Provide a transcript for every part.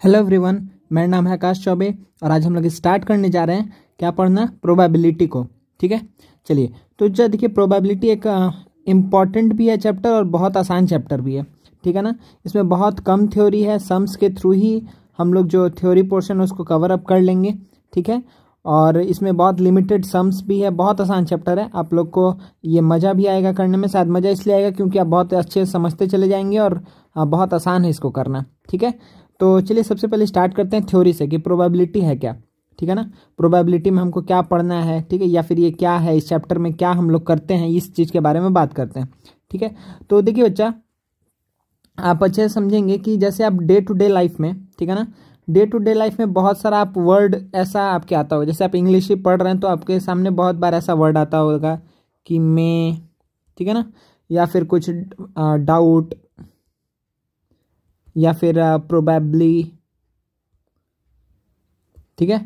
Hello everyone, मेरा नाम है आकाश चौबे और आज हम लोग स्टार्ट करने जा रहे हैं क्या पढ़ना, प्रोबेबिलिटी को। ठीक है, चलिए। तो जो देखिए, प्रोबेबिलिटी एक इम्पॉर्टेंट भी है चैप्टर और बहुत आसान चैप्टर भी है। ठीक है ना। इसमें बहुत कम थ्योरी है, सम्स के थ्रू ही हम लोग जो थ्योरी पोर्शन है उसको कवर अप कर लेंगे। ठीक है, और इसमें बहुत लिमिटेड सम्स भी है, बहुत आसान चैप्टर है। आप लोग को ये मज़ा भी आएगा करने में, शायद मज़ा इसलिए आएगा क्योंकि आप बहुत अच्छे से समझते चले जाएंगे और बहुत आसान है इसको करना। ठीक है, तो चलिए सबसे पहले स्टार्ट करते हैं थ्योरी से कि प्रोबेबिलिटी है क्या। ठीक है ना, प्रोबेबिलिटी में हमको क्या पढ़ना है, ठीक है, या फिर ये क्या है, इस चैप्टर में क्या हम लोग करते हैं, इस चीज़ के बारे में बात करते हैं। ठीक है, तो देखिए बच्चा, आप अच्छे से समझेंगे कि जैसे आप डे टू डे लाइफ में, ठीक है ना, डे टू डे लाइफ में बहुत सारा आप वर्ड ऐसा आपके आता होगा। जैसे आप इंग्लिश ही पढ़ रहे हैं तो आपके सामने बहुत बार ऐसा वर्ड आता होगा कि मैं, ठीक है ना, या फिर कुछ डाउट, या फिर प्रोबेबली, ठीक है,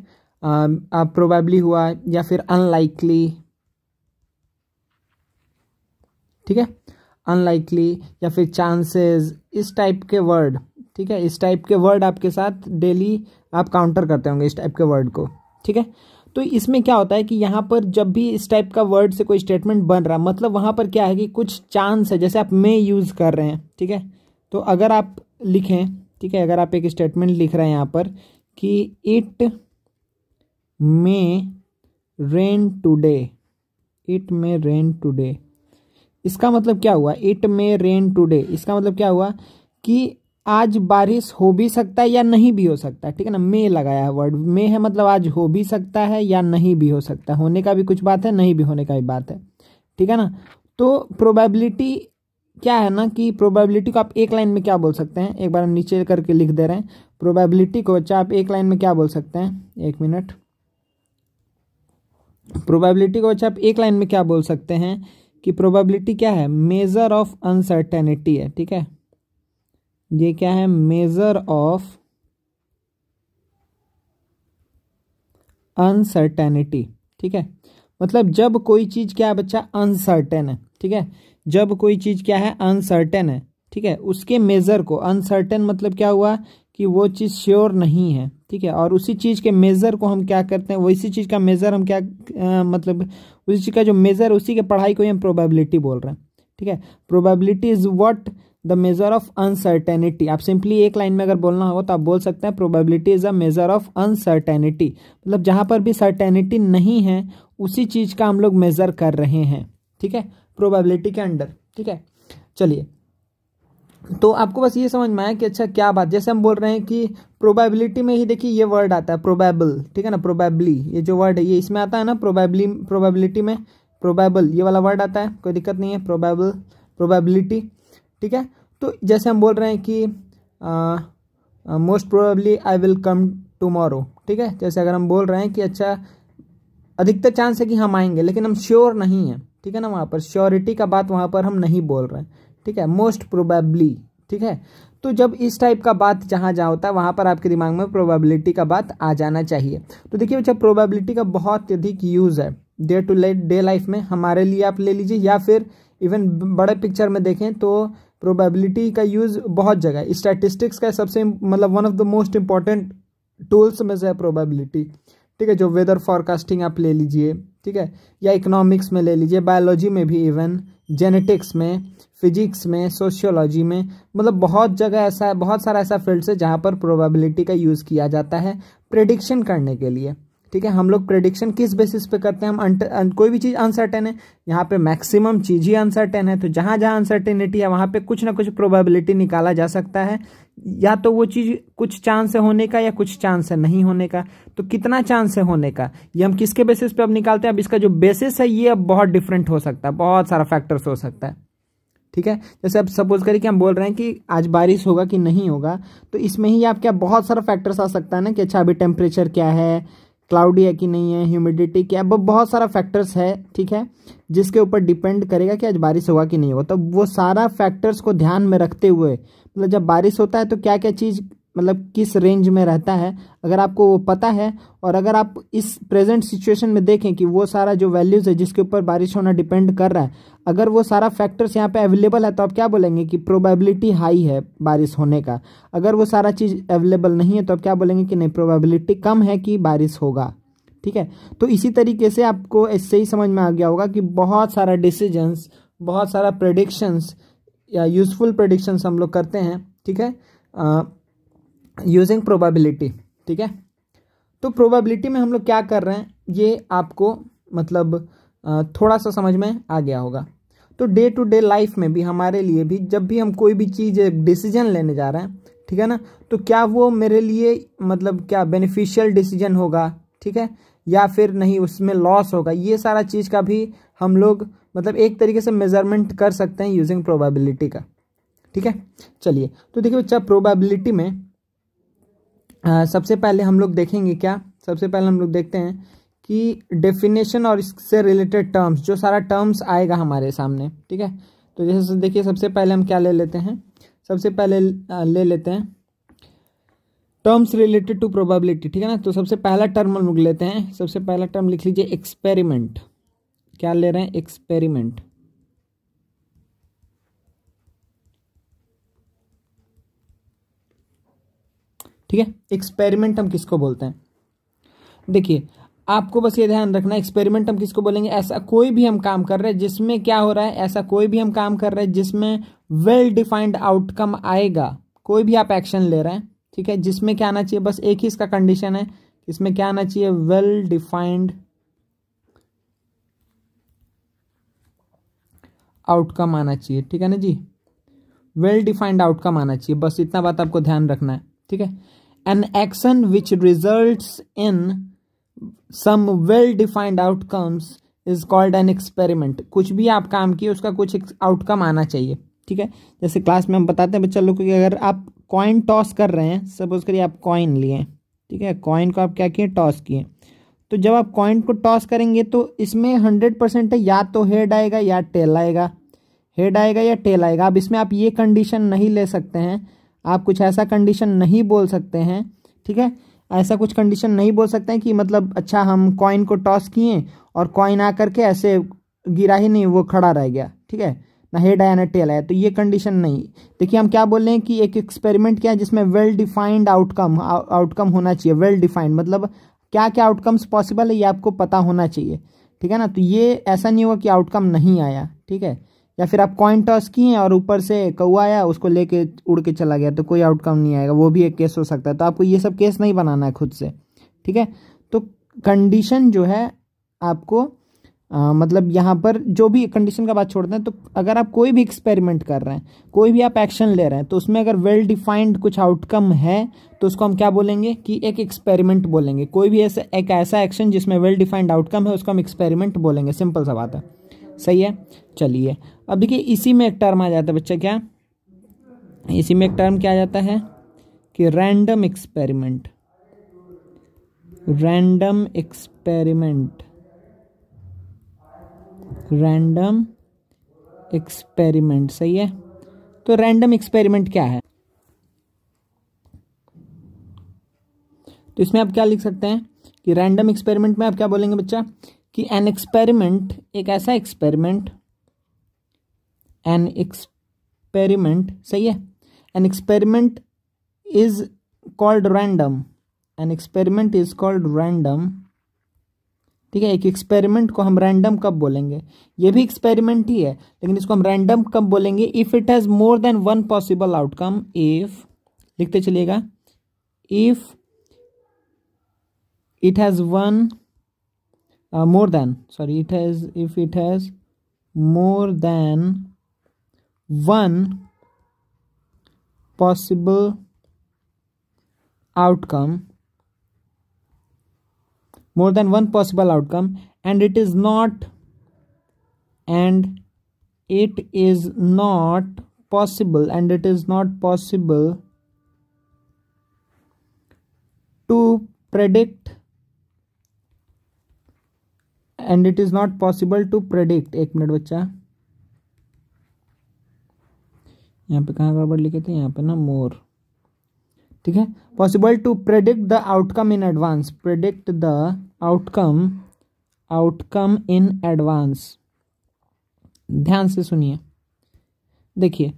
प्रोबेबली हुआ, या फिर अनलाइकली, ठीक है, अनलाइकली, या फिर चांसेस, इस टाइप के वर्ड। ठीक है, इस टाइप के वर्ड आपके साथ डेली आप काउंटर करते होंगे इस टाइप के वर्ड को। ठीक है, तो इसमें क्या होता है कि यहाँ पर जब भी इस टाइप का वर्ड से कोई स्टेटमेंट बन रहा है, मतलब वहाँ पर क्या है कि कुछ चांस है। जैसे आप मे यूज़ कर रहे हैं, ठीक है, तो अगर आप लिखें, ठीक है, अगर आप एक स्टेटमेंट लिख रहे हैं यहाँ पर कि it may rain today, it may rain today, इसका मतलब क्या हुआ? इट मे रेन टुडे, इसका मतलब क्या हुआ कि आज बारिश हो भी सकता है या नहीं भी हो सकता है। ठीक है ना, मे लगाया है, वर्ड मे है, मतलब आज हो भी सकता है या नहीं भी हो सकता है। होने का भी कुछ बात है, नहीं भी होने का भी बात है। ठीक है ना, तो प्रोबेबिलिटी क्या है ना कि प्रोबेबिलिटी को आप एक लाइन में क्या बोल सकते हैं, एक बार हम नीचे करके लिख दे रहे हैं। प्रोबेबिलिटी को अच्छा आप एक लाइन में क्या बोल सकते हैं, एक मिनट। प्रोबेबिलिटी को अच्छा आप एक लाइन में क्या बोल सकते हैं कि प्रोबेबिलिटी क्या है? मेजर ऑफ अनसर्टेनिटी है। ठीक है, ये क्या है? Measure of uncertainty. ठीक है, मतलब जब कोई चीज़ क्या है बच्चा? अनसर्टेन है। ठीक है, जब कोई चीज़ क्या है? अनसर्टेन है। ठीक है, उसके मेज़र को, अनसर्टेन मतलब क्या हुआ कि वो चीज़ श्योर नहीं है। ठीक है, और उसी चीज़ के मेज़र को हम क्या करते हैं, वैसी चीज़ का मेज़र हम क्या मतलब उसी चीज़ का जो मेज़र, उसी के पढ़ाई को ही हम प्रोबेबिलिटी बोल रहे हैं। ठीक है, probability is what the measure of uncertainty. आप सिंपली एक लाइन में अगर बोलना हो तो आप बोल सकते हैं probability is a measure of uncertainty, मतलब जहां पर भी सर्टेनिटी नहीं है उसी चीज का हम लोग मेजर कर रहे हैं। ठीक है, प्रोबेबिलिटी के अंडर। ठीक है, चलिए, तो आपको बस ये समझ में आया कि अच्छा क्या बात। जैसे हम बोल रहे हैं कि प्रोबेबिलिटी में ही देखिए ये वर्ड आता है प्रोबेबल। ठीक है ना, प्रोबेबली, ये जो वर्ड है ये इसमें आता है ना, प्रोबेबिलिटी में प्रोबेबल ये वाला वर्ड आता है, कोई दिक्कत नहीं है, प्रोबेबल, प्रोबेबिलिटी। ठीक है, तो जैसे हम बोल रहे हैं कि most probably I will come tomorrow. ठीक है, जैसे अगर हम बोल रहे हैं कि अच्छा अधिकतर चांस है कि हम आएंगे, लेकिन हम श्योर नहीं हैं। ठीक है ना, वहाँ पर श्योरिटी का बात वहाँ पर हम नहीं बोल रहे हैं। ठीक है, मोस्ट प्रोबेबली। ठीक है, तो जब इस टाइप का बात जहाँ जहाँ होता है वहाँ पर आपके दिमाग में प्रोबेबिलिटी का बात आ जाना चाहिए। तो देखिए बच्चा, प्रोबेबिलिटी का बहुत अधिक यूज़ है डे टू डे लाइफ में, हमारे लिए आप ले लीजिए, या फिर इवन बड़े पिक्चर में देखें तो प्रोबेबिलिटी का यूज़ बहुत जगह है। स्टैटिस्टिक्स का सबसे मतलब one of the most important tools में से है प्रोबेबिलिटी। ठीक है, जो वेदर फॉरकास्टिंग आप ले लीजिए, ठीक है, या इकोनॉमिक्स में ले लीजिए, बायोलॉजी में भी, इवन जेनेटिक्स में, फिजिक्स में, सोशियोलॉजी में, मतलब बहुत जगह ऐसा है, बहुत सारा ऐसा फील्ड्स है जहाँ पर प्रोबेबिलिटी का यूज़ किया जाता है प्रेडिक्शन करने के लिए। ठीक है, हम लोग प्रेडिक्शन किस बेसिस पे करते हैं? हम कोई भी चीज़ अनसर्टेन है, यहाँ पे मैक्सिमम चीज़ ही अनसर्टेन है, तो जहाँ जहाँ अनसर्टेनिटी है वहाँ पे कुछ ना कुछ प्रोबेबिलिटी निकाला जा सकता है, या तो वो चीज़ कुछ चांस है होने का या कुछ चांस है नहीं होने का। तो कितना चांस है होने का, ये हम किसके बेसिस पे अब निकालते हैं? अब इसका जो बेसिस है ये अब बहुत डिफरेंट हो सकता है, बहुत सारा फैक्टर्स हो सकता है। ठीक है, जैसे अब सपोज करिए कि हम बोल रहे हैं कि आज बारिश होगा कि नहीं होगा, तो इसमें ही आप क्या बहुत सारा फैक्टर्स आ सकता है ना कि अच्छा अभी टेम्परेचर क्या है, क्लाउडी है कि नहीं है, ह्यूमिडिटी क्या है, बहुत सारा फैक्टर्स है। ठीक है, जिसके ऊपर डिपेंड करेगा कि आज बारिश होगा कि नहीं होगा। तो वो सारा फैक्टर्स को ध्यान में रखते हुए, मतलब जब बारिश होता है तो क्या क्या चीज़ मतलब किस रेंज में रहता है, अगर आपको वो पता है, और अगर आप इस प्रेजेंट सिचुएशन में देखें कि वो सारा जो वैल्यूज़ है जिसके ऊपर बारिश होना डिपेंड कर रहा है, अगर वो सारा फैक्टर्स यहाँ पे अवेलेबल है तो आप क्या बोलेंगे कि प्रोबेबिलिटी हाई है बारिश होने का। अगर वो सारा चीज़ अवेलेबल नहीं है तो आप क्या बोलेंगे कि नहीं, प्रोबेबिलिटी कम है कि बारिश होगा। ठीक है, तो इसी तरीके से आपको इससे ही समझ में आ गया होगा कि बहुत सारा डिसीजंस, बहुत सारा प्रेडिक्शंस या यूजफुल प्रेडिक्शंस हम लोग करते हैं। ठीक है, यूजिंग प्रोबेबिलिटी। ठीक है, तो प्रोबेबिलिटी में हम लोग क्या कर रहे हैं ये आपको मतलब थोड़ा सा समझ में आ गया होगा। तो डे टू डे लाइफ में भी हमारे लिए भी जब भी हम कोई भी चीज़ डिसीजन लेने जा रहे हैं, ठीक है ना, तो क्या वो मेरे लिए मतलब क्या बेनिफिशियल डिसीजन होगा, ठीक है, या फिर नहीं उसमें लॉस होगा, ये सारा चीज़ का भी हम लोग मतलब एक तरीके से मेजरमेंट कर सकते हैं यूजिंग प्रोबेबिलिटी का। ठीक है, चलिए तो देखिए बच्चा, प्रोबेबिलिटी में सबसे पहले हम लोग देखेंगे क्या, सबसे पहले हम लोग देखते हैं कि डेफिनेशन और इससे रिलेटेड टर्म्स, जो सारा टर्म्स आएगा हमारे सामने। ठीक है, तो जैसे देखिए सबसे पहले हम क्या ले लेते हैं, सबसे पहले ले लेते हैं टर्म्स रिलेटेड टू प्रोबेबिलिटी। ठीक है ना, तो सबसे पहला टर्म हम लोग लेते हैं, सबसे पहला टर्म लिख लीजिए एक्सपेरिमेंट। क्या ले रहे हैं, एक्सपेरिमेंट। ठीक है, एक्सपेरिमेंट हम किसको बोलते हैं, देखिए आपको बस ये ध्यान रखना, एक्सपेरिमेंट हम किसको बोलेंगे, ऐसा कोई भी हम काम कर रहे हैं जिसमें क्या हो रहा है, ऐसा कोई भी हम काम कर रहे हैं जिसमें वेल डिफाइंड आउटकम आएगा। कोई भी आप एक्शन ले रहे हैं, ठीक है, जिसमें क्या आना चाहिए, बस एक ही इसका कंडीशन है, इसमें क्या आना चाहिए, वेल डिफाइंड आउटकम आना चाहिए। ठीक है ना जी, वेल डिफाइंड आउटकम आना चाहिए, बस इतना बात आपको ध्यान रखना है। ठीक है, an action which results in some well defined outcomes is called an experiment. कुछ भी आप काम किए उसका कुछ आउटकम आना चाहिए। ठीक है, जैसे क्लास में हम बताते हैं बच्चा लोग को कि अगर आप कॉइन टॉस कर रहे हैं, सपोज करिए आप कॉइन लिए, ठीक है, कॉइन को आप क्या किए, टॉस किए, तो जब आप कॉइन को टॉस करेंगे तो इसमें 100% है, या तो हेड आएगा या टेल आएगा, हेड आएगा या टेल आएगा। अब इसमें आप ये कंडीशन नहीं ले सकते हैं, आप कुछ ऐसा कंडीशन नहीं बोल सकते हैं। ठीक है, ऐसा कुछ कंडीशन नहीं बोल सकते हैं कि मतलब अच्छा हम कॉइन को टॉस किए और कॉइन आकर के ऐसे गिरा ही नहीं, वो खड़ा रह गया। ठीक है, ना हेड आया ना टेल आया, तो ये कंडीशन नहीं। देखिए हम क्या बोल रहे हैं कि एक एक्सपेरिमेंट क्या है जिसमें वेल डिफाइंड आउटकम होना चाहिए। वेल डिफाइंड मतलब क्या क्या आउटकम्स पॉसिबल है ये आपको पता होना चाहिए। ठीक है ना, तो ये ऐसा नहीं होगा कि आउटकम नहीं आया। ठीक है, या फिर आप कॉइन टॉस किए और ऊपर से कौवा आया, उसको लेके उड़ के चला गया, तो कोई आउटकम नहीं आएगा, वो भी एक केस हो सकता है। तो आपको ये सब केस नहीं बनाना है खुद से। ठीक है, तो कंडीशन जो है आपको मतलब यहाँ पर जो भी कंडीशन का बात छोड़ते हैं, तो अगर आप कोई भी एक्सपेरिमेंट कर रहे हैं, कोई भी आप एक्शन ले रहे हैं, तो उसमें अगर वेल डिफाइंड कुछ आउटकम है तो उसको हम क्या बोलेंगे कि एक एक्सपेरिमेंट बोलेंगे। कोई भी ऐसा एक्शन जिसमें वेल डिफाइंड आउटकम है उसको हम एक्सपेरिमेंट बोलेंगे। सिंपल सा बात है, सही है। चलिए अब देखिए इसी में एक टर्म आ जाता है बच्चा, क्या इसी में एक टर्म क्या आ जाता है कि random experiment. Random experiment, random experiment, सही है। तो रैंडम एक्सपेरिमेंट क्या है, तो इसमें आप क्या लिख सकते हैं कि रैंडम एक्सपेरिमेंट में आप क्या बोलेंगे बच्चा कि एन एक्सपेरिमेंट, एक ऐसा एक्सपेरिमेंट, एन एक्सपेरिमेंट, सही है, N experiment is called random, N experiment is called random. ठीक है, एक एक्सपेरिमेंट को हम रैंडम कब बोलेंगे, ये भी एक्सपेरिमेंट ही है लेकिन इसको हम रैंडम कब बोलेंगे, if it has more than one possible outcome. If, लिखते चलिएगा, if it has one more than, sorry, if it has more than one possible outcome, more than one possible outcome, and it is not possible to predict, and it is not possible to predict. एक minute बच्चा, यहाँ पे कहाँ गड़बड़ लिखे थे, यहाँ पे ना मोर। ठीक है, possible to predict the outcome in advance, predict the outcome in advance. ध्यान से सुनिए, देखिए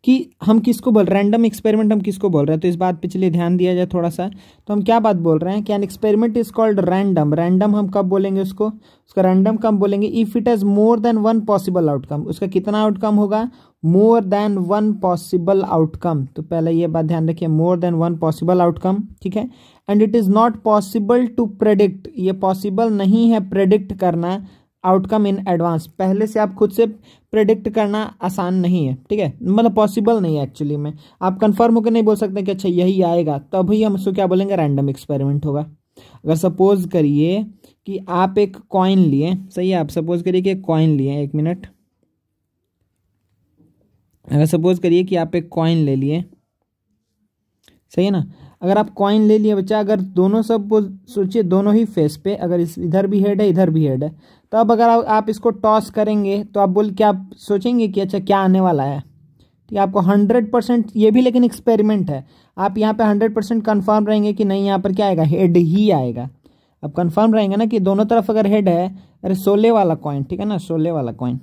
कि हम किसको बोल रहे हैं, रैंडम एक्सपेरिमेंट हम किसको बोल रहे हैं, तो इस बात पे चलिए ध्यान दिया जाए थोड़ा सा। तो हम क्या बात बोल रहे हैं कि an experiment is called random. Random हम कब बोलेंगे उसको, उसका रैंडम कब बोलेंगे, if it has more than one possible outcome. उसका कितना आउटकम होगा, more than one possible outcome. तो पहले ये बात ध्यान रखिए, more than one possible outcome, ठीक है। And it is not possible to predict, ये पॉसिबल नहीं है प्रेडिक्ट करना आउटकम इन एडवांस, पहले से आप खुद से प्रेडिक्ट करना आसान नहीं है, ठीक है, मतलब पॉसिबल नहीं है एक्चुअली में। आप कंफर्म होकर नहीं बोल सकते कि अच्छा यही आएगा, तभी हम उसको क्या बोलेंगे, रैंडम एक्सपेरिमेंट होगा। अगर सपोज करिए कि आप एक कॉइन लिए, सही है, आप सपोज करिए कि एक कॉइन लिए, एक मिनट, अगर सपोज करिए कि आप एक कॉइन ले लिए, सही है ना। अगर आप कॉइन ले लिए बच्चा, अगर दोनों सब सोचिए दोनों ही फेस पे, अगर इधर भी हेड है इधर भी हेड है, तो अब अगर आप इसको टॉस करेंगे तो आप क्या आप सोचेंगे कि अच्छा क्या आने वाला है, ठीक है। आपको 100% ये भी लेकिन एक्सपेरिमेंट है, आप यहाँ पे 100% कन्फर्म रहेंगे कि नहीं यहाँ पर क्या आएगा, हेड ही आएगा। अब कन्फर्म रहेंगे ना कि दोनों तरफ अगर हेड है, अरे 16 वाला कॉइन, ठीक है ना, 16 वाला कॉइन,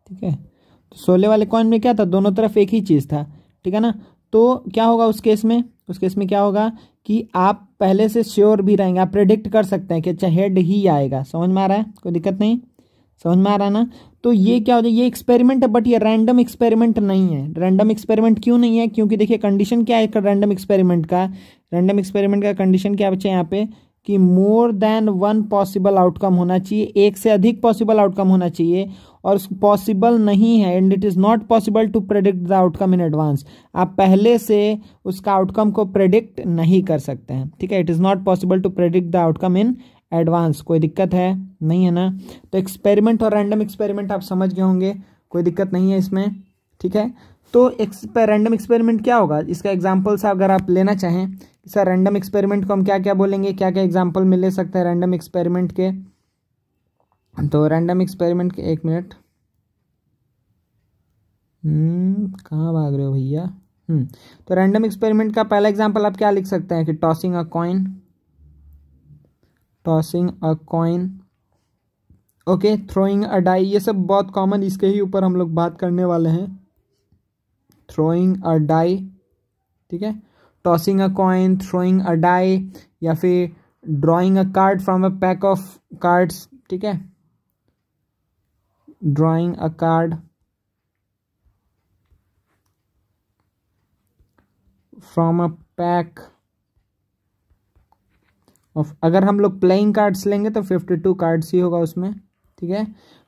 ठीक है। तो 16 वाले कॉइन में क्या था, दोनों तरफ एक ही चीज़ था, ठीक है ना। तो क्या होगा उस केस में, उस केस में क्या होगा कि आप पहले से श्योर भी रहेंगे, आप प्रेडिक्ट कर सकते हैं कि अच्छा हेड ही आएगा। समझ में आ रहा है, कोई दिक्कत नहीं, समझ में आ रहा है ना। तो ये क्या हो जाए, ये एक्सपेरिमेंट है बट ये रैंडम एक्सपेरिमेंट नहीं है। रैंडम एक्सपेरिमेंट क्यों नहीं है, क्योंकि देखिए कंडीशन क्या है रैंडम एक्सपेरिमेंट का, रैंडम एक्सपेरिमेंट का कंडीशन क्या बच्चे यहाँ पे कि मोर देन वन पॉसिबल आउटकम होना चाहिए, एक से अधिक पॉसिबल आउटकम होना चाहिए, और पॉसिबल नहीं है, and it is not possible to predict the outcome in advance. आप पहले से उसका आउटकम को प्रेडिक्ट नहीं कर सकते हैं, ठीक है। It is not possible to predict the outcome in advance. कोई दिक्कत है, नहीं है ना। तो एक्सपेरिमेंट और रैंडम एक्सपेरिमेंट आप समझ गए होंगे, कोई दिक्कत नहीं है इसमें, ठीक है। तो रैंडम एक्सपेरिमेंट क्या होगा, इसका एग्जाम्पल से अगर आप लेना चाहें, सर रैंडम एक्सपेरिमेंट को हम क्या क्या बोलेंगे, क्या क्या एग्जाम्पल में ले सकते हैं रैंडम एक्सपेरिमेंट के। तो रैंडम एक्सपेरिमेंट के, एक मिनट, कहाँ भाग रहे हो भैया। तो रैंडम एक्सपेरिमेंट का पहला एग्जाम्पल आप क्या लिख सकते हैं कि tossing a coin, tossing a coin, okay, throwing a die, ये सब बहुत कॉमन, इसके ही ऊपर हम लोग बात करने वाले हैं, थ्रोइंग अ डाई, ठीक है। Tossing a coin, throwing a die, या फिर drawing a card from a pack of cards, ठीक है, drawing a card from a pack of, अगर हम लोग प्लेइंग कार्ड्स लेंगे तो 52 कार्ड्स ही होगा उसमें, ठीक है,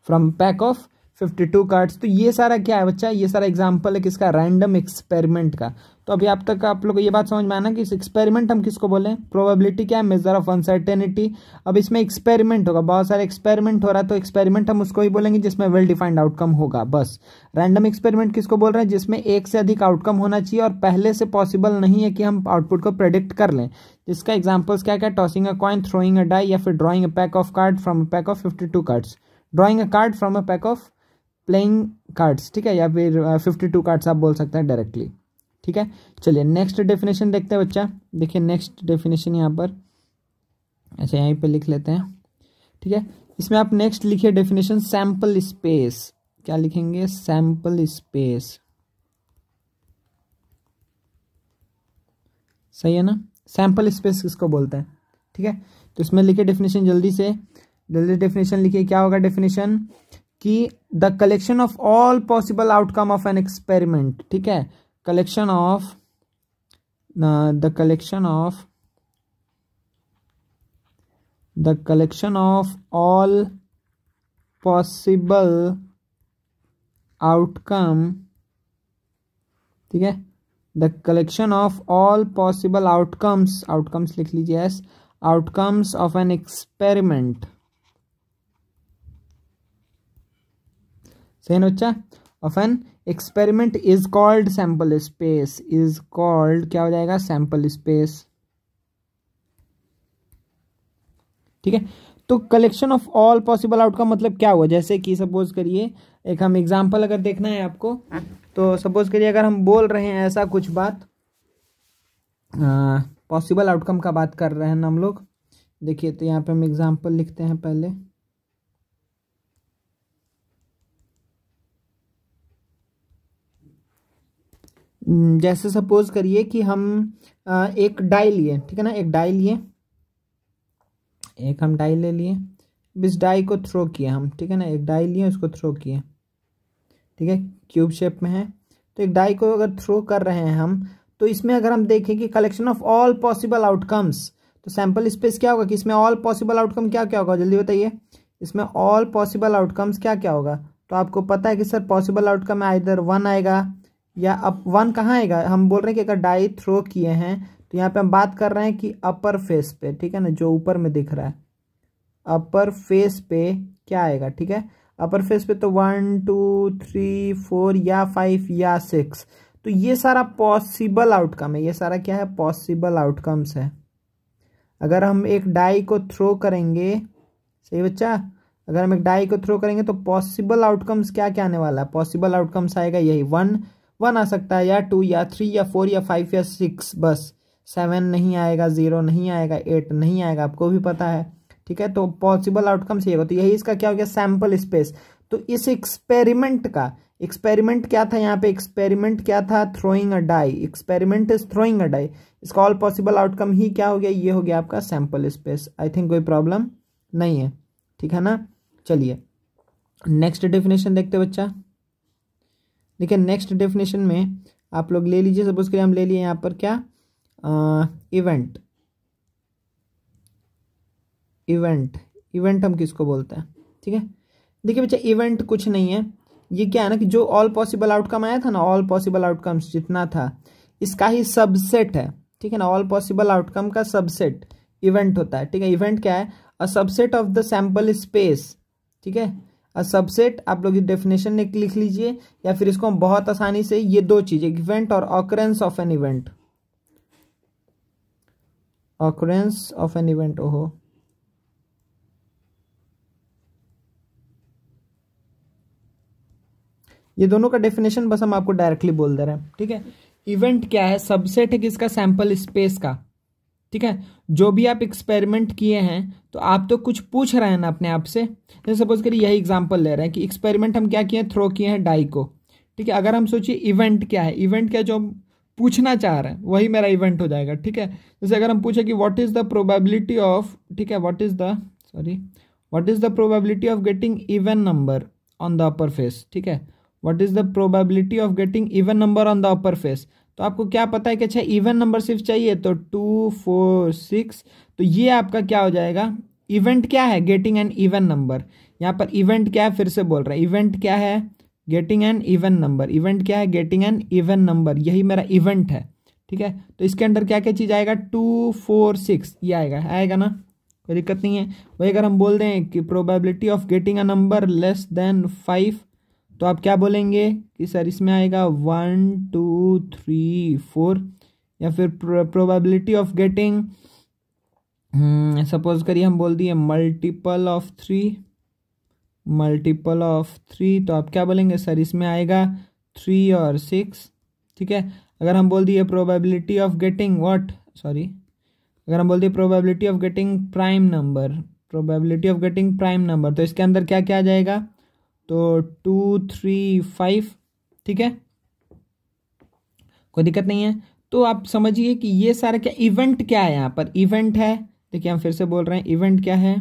फ्रॉम पैक ऑफ 52 कार्ड्स। तो ये सारा क्या है बच्चा, ये सारा एग्जाम्पल है किसका, रैंडम एक्सपेरिमेंट का। तो अभी आप तक आप लोग को ये बात समझ में आना कि इस एक्सपेरिमेंट हम किसको बोले, प्रोबेबिलिटी क्या है, मेजर ऑफ अनसर्टेनिटी। अब इसमें एक्सपेरिमेंट होगा, बहुत सारे एक्सपेरिमेंट हो रहा है, तो एक्सपेरिमेंट हम उसको ही बोलेंगे जिसमें वेल डिफाइंड आउटकम होगा, बस। रैंडम एक्सपेरिमेंट किसको बोल रहे हैं, जिसमें एक से अधिक आउटकम होना चाहिए और पहले से पॉसिबल नहीं है कि हम आउटपुट को प्रेडिक्ट कर लें। जिसका एग्जाम्पल्स क्या क्या, tossing a coin, throwing a die, या फिर drawing a pack of card from a pack of 52 cards, drawing a card from a pack of playing cards, ठीक है, या फिर 52 कार्ड्स आप बोल सकते हैं डायरेक्टली, ठीक है। चलिए नेक्स्ट डेफिनेशन देखते हैं बच्चा, देखिए नेक्स्ट डेफिनेशन यहाँ पर, अच्छा यहीं पे लिख लेते हैं, ठीक है। इसमें आप नेक्स्ट लिखिए डेफिनेशन, सैंपल स्पेस, क्या लिखेंगे, सैंपल स्पेस, सही है ना। सैंपल स्पेस किसको बोलते हैं, ठीक है। तो इसमें लिखिए डेफिनेशन, जल्दी से जल्दी डेफिनेशन लिखिए, क्या होगा डेफिनेशन कि the collection of all possible outcome of an experiment, ठीक है, collection of the collection of all possible outcome, ठीक है, the collection of all possible outcomes लिख लीजिए S, outcomes of an experiment, सही ना बच्चा, of N experiment is called sample space, is called क्या हो जाएगा, सैंपल स्पेस, ठीक है। तो collection of all possible outcome मतलब क्या हुआ, जैसे कि सपोज करिए एक हम एग्जांपल अगर देखना है आपको, तो सपोज करिए अगर हम बोल रहे हैं ऐसा कुछ बात, पॉसिबल आउटकम का बात कर रहे हैं ना हम लोग। देखिए तो यहाँ पे हम एग्जांपल लिखते हैं पहले। जैसे सपोज करिए कि हम एक डाई लिए, ठीक है ना, एक डाई लिए, एक हम डाई ले लिए, इस डाई को थ्रो किए हम, ठीक है ना, एक डाई लिए उसको थ्रो किए, ठीक है, क्यूब शेप में है। तो एक डाई को अगर थ्रो कर रहे हैं हम, तो इसमें अगर हम देखें कि collection of all possible outcomes, तो सैंपल स्पेस क्या होगा कि इसमें ऑल पॉसिबल आउटकम क्या क्या होगा, जल्दी बताइए। इसमें ऑल पॉसिबल आउटकम्स क्या क्या होगा, तो आपको पता है कि सर पॉसिबल आउटकम में आइदर 1 आएगा या अप 1 कहाँ आएगा, हम बोल रहे हैं कि अगर डाई थ्रो किए हैं तो यहाँ पे हम बात कर रहे हैं कि अपर फेस पे, ठीक है ना, जो ऊपर में दिख रहा है अपर फेस पे क्या आएगा, ठीक है, अपर फेस पे तो 1 2 3 4 या 5 या 6, तो ये सारा पॉसिबल आउटकम है, ये सारा क्या है, पॉसिबल आउटकम्स है। अगर हम एक डाई को थ्रो करेंगे, सही बच्चा, अगर हम एक डाई को थ्रो करेंगे तो पॉसिबल आउटकम्स क्या क्या आने वाला है, पॉसिबल आउटकम्स आएगा यही 1 आ सकता है, या 2 या 3 या 4 या 5 या 6, बस 7 नहीं आएगा, 0 नहीं आएगा, 8 नहीं आएगा, आपको भी पता है, ठीक है। तो पॉसिबल आउटकम्स ये होगा, तो यही इसका क्या हो गया, सैंपल स्पेस। तो इस एक्सपेरिमेंट का, एक्सपेरिमेंट क्या था यहाँ पे, एक्सपेरिमेंट क्या था, throwing a die, experiment is throwing a die, इसका ऑल पॉसिबल आउटकम ही क्या हो गया, ये हो गया आपका सैंपल स्पेस। आई थिंक कोई प्रॉब्लम नहीं है, ठीक है ना। चलिए नेक्स्ट डेफिनेशन देखते बच्चा। देखिए नेक्स्ट डेफिनेशन में आप लोग ले लीजिए, सपोज करिए हम ले लिए यहाँ पर क्या, इवेंट, इवेंट, इवेंट हम किसको बोलते हैं, ठीक है। देखिए बच्चा इवेंट कुछ नहीं है, ये क्या है ना कि जो ऑल पॉसिबल आउटकम आया था ना, ऑल पॉसिबल आउटकम्स जितना था इसका ही सबसेट है, ठीक है ना, ऑल पॉसिबल आउटकम का सबसेट इवेंट होता है, ठीक है। इवेंट क्या है, a subset of the sample space, ठीक है, अ सबसेट, आप लोग डेफिनेशन लिख लीजिए, या फिर इसको हम बहुत आसानी से ये दो चीजें, इवेंट और occurrence of an event, occurrence of an event, ओहो ये दोनों का डेफिनेशन बस हम आपको डायरेक्टली बोल दे रहे हैं, ठीक है। इवेंट क्या है, सबसेट है किसका, सैंपल स्पेस का, ठीक है। जो भी आप एक्सपेरिमेंट किए हैं तो आप तो कुछ पूछ रहे हैं ना अपने आप से, जैसे सपोज करिए यही एग्जांपल ले रहे हैं कि एक्सपेरिमेंट हम क्या किए हैं, थ्रो किए हैं डाई को, ठीक है। अगर हम सोचिए इवेंट क्या है, इवेंट क्या जो हम पूछना चाह रहे हैं वही मेरा इवेंट हो जाएगा, ठीक है। जैसे अगर हम पूछे कि what is the probability of, ठीक है, what is the probability of getting even number on the upper face, ठीक है, what is the probability of getting even number on the upper face, तो आपको क्या पता है कि अच्छा इवन नंबर सिर्फ चाहिए, तो 2 4 6, तो ये आपका क्या हो जाएगा, इवेंट क्या है, गेटिंग एन इवन नंबर। यहाँ पर इवेंट क्या है, फिर से बोल रहे हैं, इवेंट क्या है, getting an even number, event क्या है, गेटिंग एन इवन नंबर, यही मेरा इवेंट है, ठीक है। तो इसके अंदर क्या क्या चीज़ आएगा, 2 4 6 ये आएगा ना, कोई दिक्कत नहीं है। वही अगर हम बोल दें कि probability of getting a number less then 5, तो आप क्या बोलेंगे कि सर इसमें आएगा 1 2 3 4, या फिर प्रोबेबिलिटी ऑफ गेटिंग, सपोज करिए हम बोल दिए मल्टीपल ऑफ 3, तो आप क्या बोलेंगे, सर इसमें आएगा 3 और 6, ठीक है। अगर हम बोल दिए प्रोबेबिलिटी ऑफ गेटिंग अगर हम बोल दिए probability of getting prime number, तो इसके अंदर क्या क्या आ जाएगा, तो 2 3 5, ठीक है, कोई दिक्कत नहीं है। तो आप समझिए कि ये सारा क्या इवेंट क्या है, यहाँ पर इवेंट है, देखिए हम फिर से बोल रहे हैं इवेंट क्या है,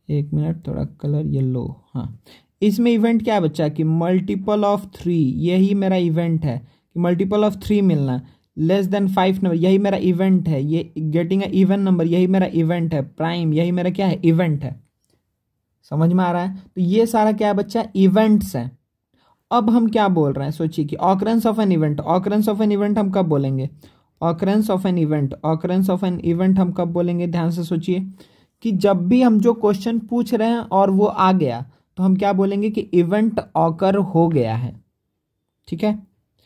एक मिनट थोड़ा कलर येलो, हाँ, इसमें इवेंट क्या है बच्चा कि मल्टीपल ऑफ 3, यही मेरा इवेंट है कि मल्टीपल ऑफ 3 मिलना, लेस देन 5 नंबर यही मेरा इवेंट है, ये गेटिंग अ इवन नंबर यही मेरा इवेंट है, प्राइम यही मेरा क्या है, इवेंट है, समझ में आ रहा है। तो ये सारा क्या है बच्चा, इवेंट्स है। अब हम क्या बोल रहे हैं, सोचिए कि ऑकरेंस ऑफ एन इवेंट, हम कब बोलेंगे, ऑकरेंस ऑफ एन इवेंट हम कब बोलेंगे, ध्यान से सोचिए कि जब भी हम जो क्वेश्चन पूछ रहे हैं और वो आ गया तो हम क्या बोलेंगे कि इवेंट ऑकर हो गया है, ठीक है।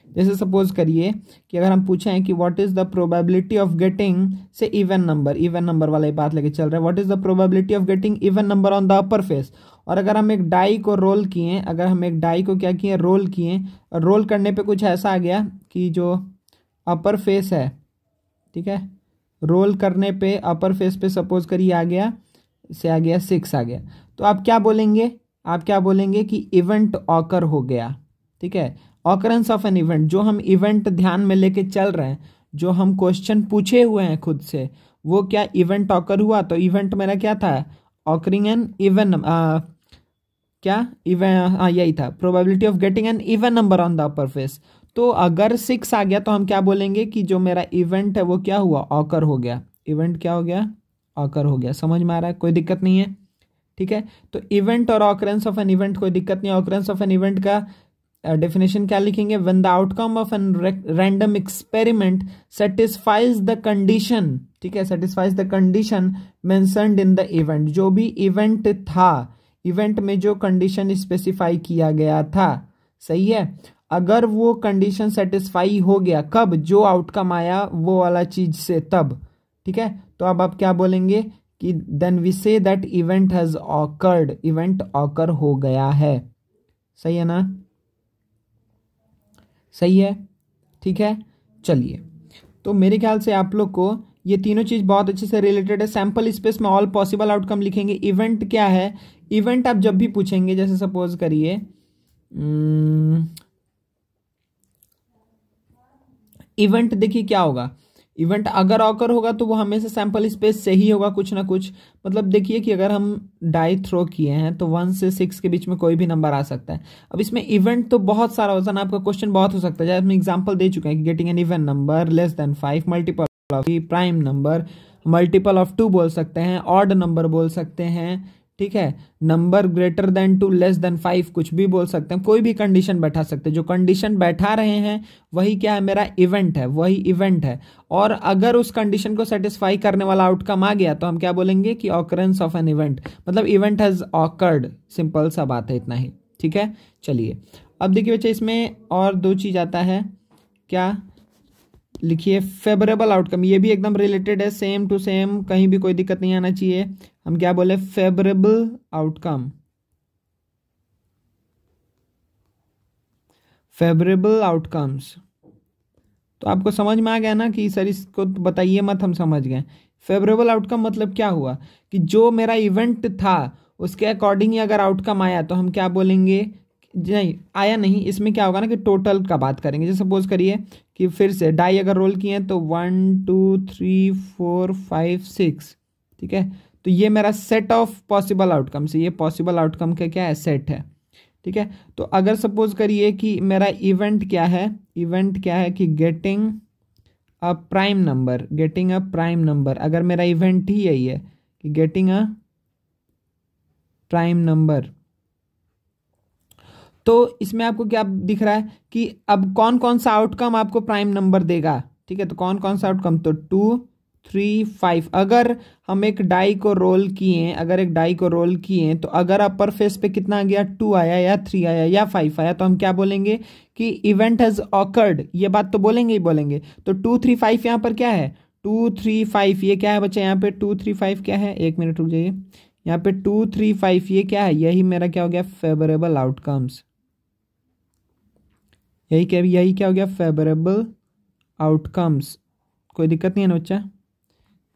जैसे सपोज करिए कि अगर हम पूछें कि what is the probability of getting से इवन नंबर वाला बात लेके चल रहे हैं, what is the probability of getting even number on the upper face, और अगर हम एक डाई को रोल किए, क्या किए, रोल किए, और रोल करने पे कुछ ऐसा आ गया कि जो अपर फेस है, ठीक है, रोल करने पे अपर फेस पे सपोज करिए आ गया, से आ गया 6 आ गया, तो आप क्या बोलेंगे, आप क्या बोलेंगे कि इवेंट ऑकर हो गया, ठीक है। ऑकरेंस ऑफ एन इवेंट, जो हम इवेंट ध्यान में लेके चल रहे हैं, जो हम क्वेश्चन पूछे हुए हैं खुद से, वो क्या इवेंट ऑकर हुआ। तो इवेंट मेरा क्या था, ऑकरिंग एन इवन, क्या इवेंट, हाँ यही था, probability of getting an even number on the upper face. तो अगर 6 आ गया तो हम क्या बोलेंगे कि जो मेरा इवेंट है वो क्या हुआ, ऑकर हो गया, इवेंट क्या हो गया, ऑकर हो गया। समझ में आ रहा है, कोई दिक्कत नहीं है, ठीक है। तो इवेंट और ऑकरेंस ऑफ एन इवेंट कोई दिक्कत नहीं। ऑकरेंस ऑफ एन इवेंट का डेफिनेशन क्या लिखेंगे, when the outcome of an random experiment satisfies the condition, ठीक है, satisfies the condition mentioned in the event. जो भी इवेंट था, इवेंट में जो कंडीशन स्पेसिफाई किया गया था, सही है, अगर वो कंडीशन सेटिस्फाई हो गया, कब, जो आउटकम आया वो वाला चीज से, तब, ठीक है। तो अब आप क्या बोलेंगे कि then we say that event has occurred, event occur हो गया है। सही है ना, सही है, ठीक है। चलिए, तो मेरे ख्याल से आप लोग को ये तीनों चीज बहुत अच्छे से रिलेटेड है। सैंपल स्पेस में ऑल पॉसिबल आउटकम लिखेंगे। इवेंट क्या है, इवेंट आप जब भी पूछेंगे, जैसे सपोज करिए इवेंट, देखिए क्या होगा, इवेंट अगर ऑकर होगा तो वो हमेशा सैंपल स्पेस से ही होगा कुछ ना कुछ। मतलब देखिए कि अगर हम डाई थ्रो किए हैं तो 1 से 6 के बीच में कोई भी नंबर आ सकता है। अब इसमें इवेंट तो बहुत सारा होता है ना, आपका क्वेश्चन बहुत हो सकता है, जैसे हम एग्जांपल दे चुके हैं कि getting an even number less then 5, multiple of prime number, multiple of 2 बोल सकते हैं, ऑड नंबर बोल सकते हैं, ठीक है, number greater than 2 less than 5 कुछ भी बोल सकते हैं, कोई भी कंडीशन बैठा सकते हैं। जो कंडीशन बैठा रहे हैं वही क्या है, मेरा इवेंट है, वही इवेंट है। और अगर उस कंडीशन को सेटिस्फाई करने वाला आउटकम आ गया तो हम क्या बोलेंगे कि ऑकरेंस ऑफ एन इवेंट, मतलब इवेंट हैज ऑकर्ड। सिंपल सा बात है, इतना ही, ठीक है। चलिए, अब देखिए बच्चे, इसमें और 2 चीज आता है, क्या लिखिए, फेवरेबल आउटकम। ये भी एकदम रिलेटेड है, सेम टू सेम, कहीं भी कोई दिक्कत नहीं आना चाहिए। हम क्या बोले, फेवरेबल आउटकम, फेवरेबल आउटकम्स। तो आपको समझ में आ गया ना कि सर इसको तो बताइए मत, हम समझ गए। फेवरेबल आउटकम मतलब क्या हुआ कि जो मेरा इवेंट था उसके अकॉर्डिंग ही अगर आउटकम आया तो हम क्या बोलेंगे, नहीं आया नहीं, इसमें क्या होगा ना कि टोटल का बात करेंगे। जैसे सपोज करिए कि फिर से डाई अगर रोल किए हैं तो 1 2 3 4 5 6, ठीक है। तो ये मेरा सेट ऑफ पॉसिबल आउटकम से, ये पॉसिबल आउटकम का क्या है, सेट है, ठीक है। तो अगर सपोज करिए कि मेरा इवेंट क्या है, इवेंट क्या है कि getting a prime number, getting a prime number, अगर मेरा इवेंट ही यही है कि गेटिंग अ प्राइम नंबर, तो इसमें आपको क्या दिख रहा है कि अब कौन कौन सा आउटकम आपको प्राइम नंबर देगा, ठीक है। तो कौन कौन सा आउटकम, तो 2 3 5। अगर हम एक डाई को रोल किए, अगर एक डाई को रोल किए तो अगर अपर फेस पे कितना आ गया, 2 आया या 3 आया या 5 आया, तो हम क्या बोलेंगे कि इवेंट हैज ऑकर्ड। ये बात तो बोलेंगे ही बोलेंगे। तो 2 3 5 यहाँ पर क्या है, 2 3 5, ये क्या है बच्चा, यहाँ पे 2 3 5 क्या है, 1 मिनट रुक जाइए, यहाँ पे 2 3 5 ये क्या है, यही मेरा क्या हो गया, फेवरेबल आउटकम्स। यही क्या हो गया, फेवरेबल आउटकम्स। कोई दिक्कत नहीं है ना बच्चा,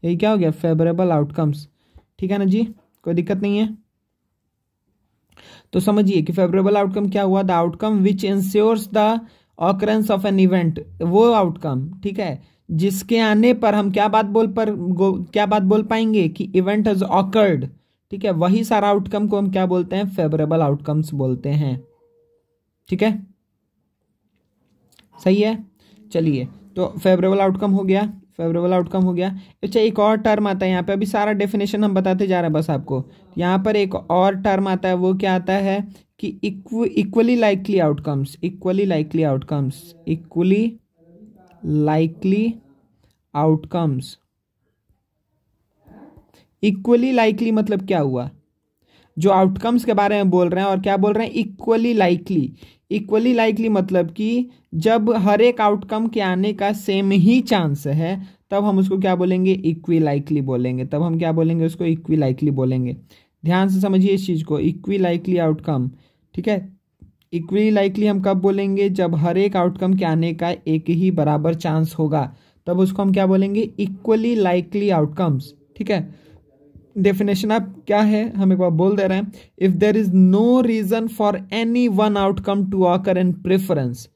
यही क्या हो गया, फेवरेबल आउटकम्स, ठीक है ना जी, कोई दिक्कत नहीं है। तो समझिए कि फेवरेबल आउटकम क्या हुआ, the outcome which ensures the occurrence of an event, वो आउटकम, ठीक है, जिसके आने पर हम क्या बात बोल पाएंगे कि इवेंट हैज ऑकर्ड, ठीक है, वही सारा आउटकम को हम क्या बोलते हैं, फेवरेबल आउटकम्स बोलते हैं, ठीक है, सही है। चलिए, तो फेवरेबल आउटकम हो गया, फेवरेबल आउटकम हो गया। अच्छा, एक और टर्म आता है यहाँ पे, अभी सारा डेफिनेशन हम बताते जा रहे हैं बस आपको। यहाँ पर एक और टर्म आता है, वो क्या आता है कि equally likely outcomes, equally likely outcomes, equally likely outcomes. Equally likely मतलब क्या हुआ, जो आउटकम्स के बारे में बोल रहे हैं और क्या बोल रहे हैं, इक्वली लाइकली। इक्वली लाइकली मतलब कि जब हर एक आउटकम के आने का सेम ही चांस है तब हम उसको क्या बोलेंगे, इक्वी लाइकली बोलेंगे, तब हम क्या बोलेंगे उसको, इक्वी लाइकली बोलेंगे। ध्यान से समझिए इस चीज को, इक्वी लाइकली आउटकम, ठीक है। इक्वली लाइकली हम कब बोलेंगे, जब हर एक आउटकम के आने का एक ही बराबर चांस होगा, तब उसको हम क्या बोलेंगे, इक्वली लाइकली आउटकम्स। ठीक है, डेफिनेशन आप क्या है हम एक बार बोल दे रहे हैं। If there is no reason for any one outcome to occur in preference,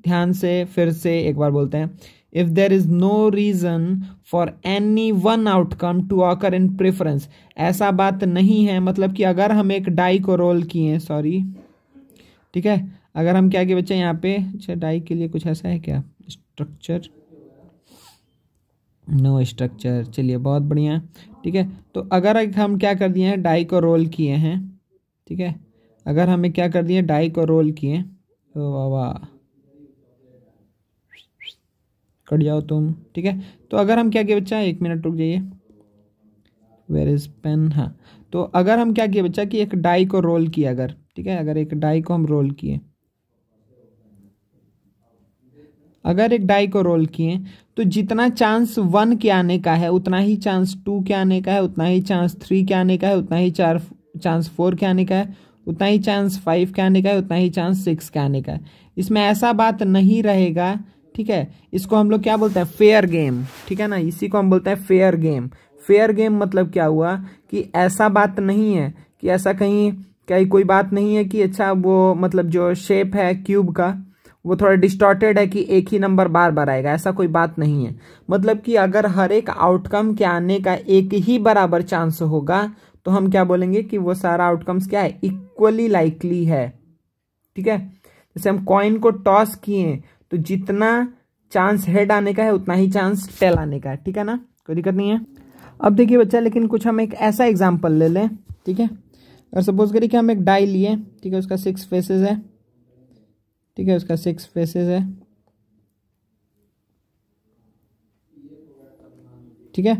ध्यान से फिर से एक बार बोलते हैं, if there is no reason for any one outcome to occur in preference, ऐसा बात नहीं है, मतलब कि अगर हम एक डाई को रोल किए, सॉरी, ठीक है, अगर हम क्या किए बच्चे यहाँ पे, अच्छा डाई के लिए कुछ ऐसा है क्या, स्ट्रक्चर, नो स्ट्रक्चर, चलिए बहुत बढ़िया। ठीक है, तो अगर हम क्या कर दिए हैं, डाई को रोल किए हैं, ठीक है, अगर हमें क्या कर दिए, डाई को रोल किए, तो वाह वाह, कट जाओ तुम। ठीक है, तो अगर हम क्या किए बच्चा, एक मिनट रुक जाइए, वेयर इज पेन, हाँ, तो अगर हम क्या किए बच्चा कि एक डाई को रोल किए, अगर, ठीक है, अगर एक डाई को हम रोल किए, अगर एक डाई को रोल किए, तो जितना चांस 1 के आने का है उतना ही चांस 2 के आने का है, उतना ही चांस 3 के आने का है, उतना ही चांस 4 के आने का है, उतना ही चांस 5 के आने का है, उतना ही चांस 6 के आने का है। इसमें ऐसा बात नहीं रहेगा। ठीक है, इसको हम लोग क्या बोलते हैं, फेयर गेम। ठीक है ना, इसी को हम बोलते हैं फेयर गेम। फेयर गेम मतलब क्या हुआ कि ऐसा बात नहीं है कि ऐसा कहीं क्या कोई बात नहीं है कि अच्छा वो मतलब जो शेप है क्यूब का वो थोड़ा डिस्टॉर्टेड है कि एक ही नंबर बार बार आएगा, ऐसा कोई बात नहीं है। मतलब कि अगर हर एक आउटकम के आने का एक ही बराबर चांस होगा तो हम क्या बोलेंगे कि वो सारा आउटकम्स क्या है, इक्वली लाइकली है। ठीक है, जैसे हम कॉइन को टॉस किए तो जितना चांस हेड आने का है उतना ही चांस टेल आने का है। ठीक है ना, कोई दिक्कत नहीं है। अब देखिए बच्चा, लेकिन कुछ हम एक ऐसा एग्जाम्पल ले लें। ठीक है, अगर सपोज करिए कि हम एक डाई लिए, ठीक है, उसका 6 फेसेस है, ठीक है, उसका 6 फेसेस है, ठीक है।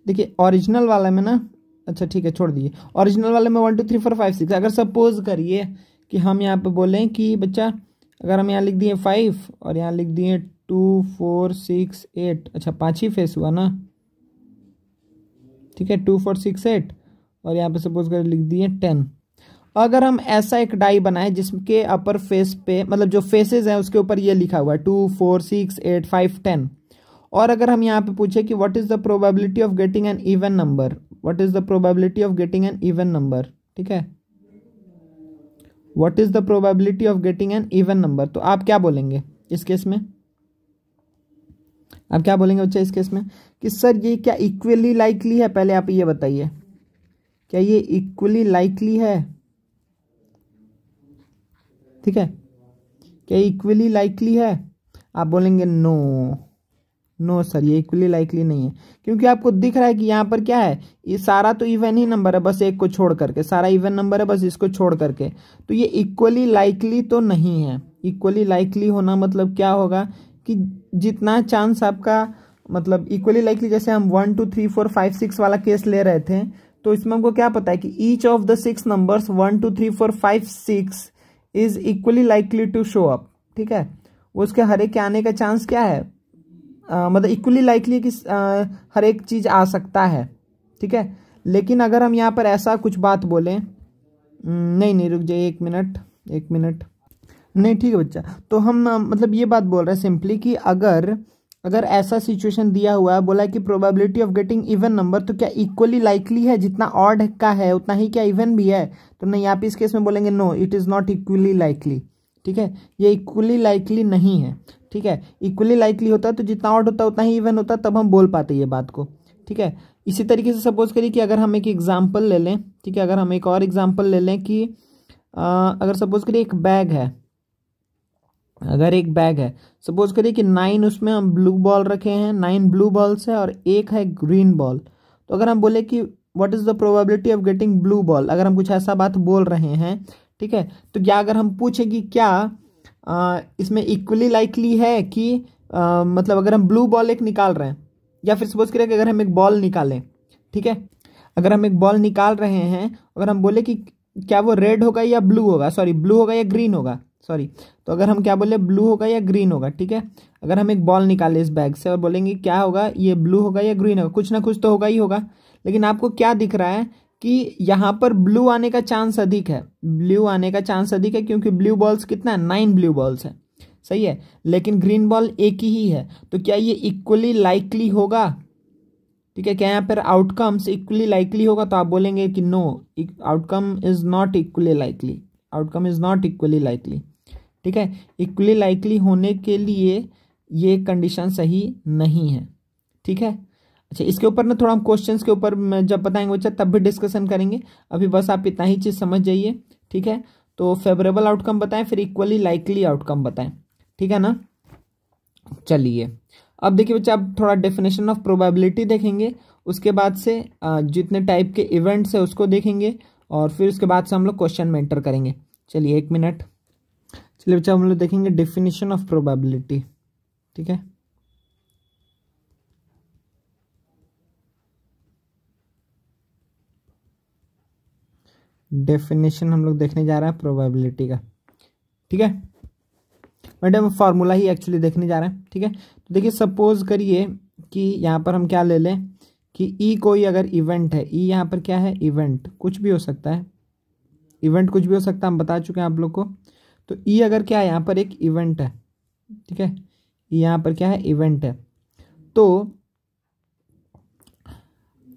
देखिए ओरिजिनल वाले में ना, अच्छा ठीक है छोड़ दीजिए, ओरिजिनल वाले में 1 2 3 4 5 6, अगर सपोज करिए कि हम यहाँ पे बोलें कि बच्चा अगर हम यहाँ लिख दिए 5 और यहाँ लिख दिए 2 4 6 8, अच्छा 5 ही फेस हुआ ना, ठीक है, 2 4 6 8, और यहाँ पे सपोज कर लिख दिए 10। अगर हम ऐसा एक डाई बनाए जिसके अपर फेस पे मतलब जो फेसेस हैं उसके ऊपर ये लिखा हुआ है 2 4 6 8 5 10, और अगर हम यहाँ पे पूछे कि what is the probability of getting an even number, what is the probability of getting an even number, ठीक है, what is the probability of getting an even number, तो आप क्या बोलेंगे इस केस में, आप क्या बोलेंगे बच्चा इस केस में कि सर ये क्या इक्वली लाइकली है, पहले आप ये बताइए, क्या ये इक्वली लाइकली है, ठीक है, क्या इक्वली लाइकली है, आप बोलेंगे नो, नो सर ये इक्वली लाइकली नहीं है, क्योंकि आपको दिख रहा है कि यहाँ पर क्या है, ये सारा तो इवन ही नंबर है, बस एक को छोड़ करके, सारा इवन नंबर है बस इसको छोड़ करके, तो ये इक्वली लाइकली तो नहीं है। इक्वली लाइकली होना मतलब क्या होगा कि जितना चांस आपका मतलब इक्वली लाइकली, जैसे हम 1 2 3 4 5 6 वाला केस ले रहे थे, तो इसमें हमको क्या पता है कि each of the 6 numbers 1 2 3 4 5 6 is equally likely to show up. ठीक है, उसके हर एक के आने का चांस क्या है, मतलब इक्वली लाइकली कि हर एक चीज आ सकता है। ठीक है, लेकिन अगर हम यहाँ पर ऐसा कुछ बात बोलें, नहीं नहीं रुक जाइए एक मिनट, एक मिनट, नहीं ठीक है बच्चा, तो हम मतलब ये बात बोल रहे हैं सिंपली कि अगर ऐसा सिचुएशन दिया हुआ है, बोला है कि probability of getting even number, तो क्या इक्वली लाइकली है, जितना ऑड का है उतना ही क्या इवन भी है, तो नहीं, आप इस केस में बोलेंगे no it is not equally likely. ठीक है, ये इक्वली लाइकली नहीं है। ठीक है, इक्वली लाइकली होता तो जितना ऑड होता उतना ही इवन होता, तब हम बोल पाते ये बात को। ठीक है, इसी तरीके से सपोज करिए कि अगर हम एक एग्जाम्पल ले लें, ठीक है, अगर हम एक और एग्जाम्पल ले लें कि अगर सपोज करिए एक बैग है, अगर एक बैग है, सपोज करिए कि 9 उसमें हम ब्लू बॉल रखे हैं, 9 ब्लू बॉल्स है और एक है ग्रीन बॉल, तो अगर हम बोले कि what is the probability of getting blue ball, अगर हम कुछ ऐसा बात बोल रहे हैं, ठीक है, तो क्या अगर हम पूछे कि क्या इसमें इक्वली लाइकली है कि मतलब अगर हम ब्लू बॉल एक निकाल रहे हैं, या फिर सपोज करिए कि अगर हम एक बॉल निकालें, ठीक है, अगर हम एक बॉल निकाल रहे हैं, अगर हम बोले कि क्या वो रेड होगा या ब्लू होगा, सॉरी ब्लू होगा या ग्रीन होगा, सॉरी, तो अगर हम क्या बोले ब्लू होगा या ग्रीन होगा, ठीक है, अगर हम एक बॉल निकाले इस बैग से और बोलेंगे क्या होगा, ये ब्लू होगा या ग्रीन होगा, कुछ ना कुछ तो होगा ही होगा, लेकिन आपको क्या दिख रहा है कि यहाँ पर ब्लू आने का चांस अधिक है, ब्लू आने का चांस अधिक है, क्योंकि ब्लू बॉल्स कितना है, 9 ब्लू बॉल्स है, सही है, लेकिन ग्रीन बॉल एक ही है। तो क्या ये इक्वली लाइकली होगा? ठीक है, क्या यहाँ पर आउटकम्स इक्वली लाइकली होगा? तो आप बोलेंगे कि no, outcome is not equally likely, outcome is not equally likely. ठीक है, इक्वली लाइकली होने के लिए ये कंडीशन सही नहीं है। ठीक है, अच्छा, इसके ऊपर ना थोड़ा हम क्वेश्चंस के ऊपर जब बताएंगे बच्चा तब भी डिस्कशन करेंगे, अभी बस आप इतना ही चीज़ समझ जाइए। ठीक है, तो फेवरेबल आउटकम बताएं, फिर इक्वली लाइकली आउटकम बताएं। ठीक है ना, चलिए अब देखिए बच्चा, अब थोड़ा डेफिनेशन ऑफ प्रोबेबिलिटी देखेंगे, उसके बाद से जितने टाइप के इवेंट्स है उसको देखेंगे, और फिर उसके बाद से हम लोग क्वेश्चन में एंटर करेंगे। चलिए 1 मिनट, चलिए बच्चा हम लोग देखेंगे डेफिनेशन ऑफ प्रोबेबिलिटी। ठीक है, डेफिनेशन हम लोग देखने जा रहे हैं प्रोबेबिलिटी का। ठीक है, मैडम फार्मूला ही एक्चुअली देखने जा रहे हैं। ठीक है, तो देखिए सपोज करिए कि यहाँ पर हम क्या ले लें कि ई कोई अगर इवेंट है, ई यहाँ पर क्या है, इवेंट, कुछ भी हो सकता है, इवेंट कुछ भी हो सकता है, हम बता चुके हैं आप लोग को। तो ई अगर क्या है, यहाँ पर एक इवेंट है। ठीक है, ई यहाँ पर क्या है, इवेंट है। तो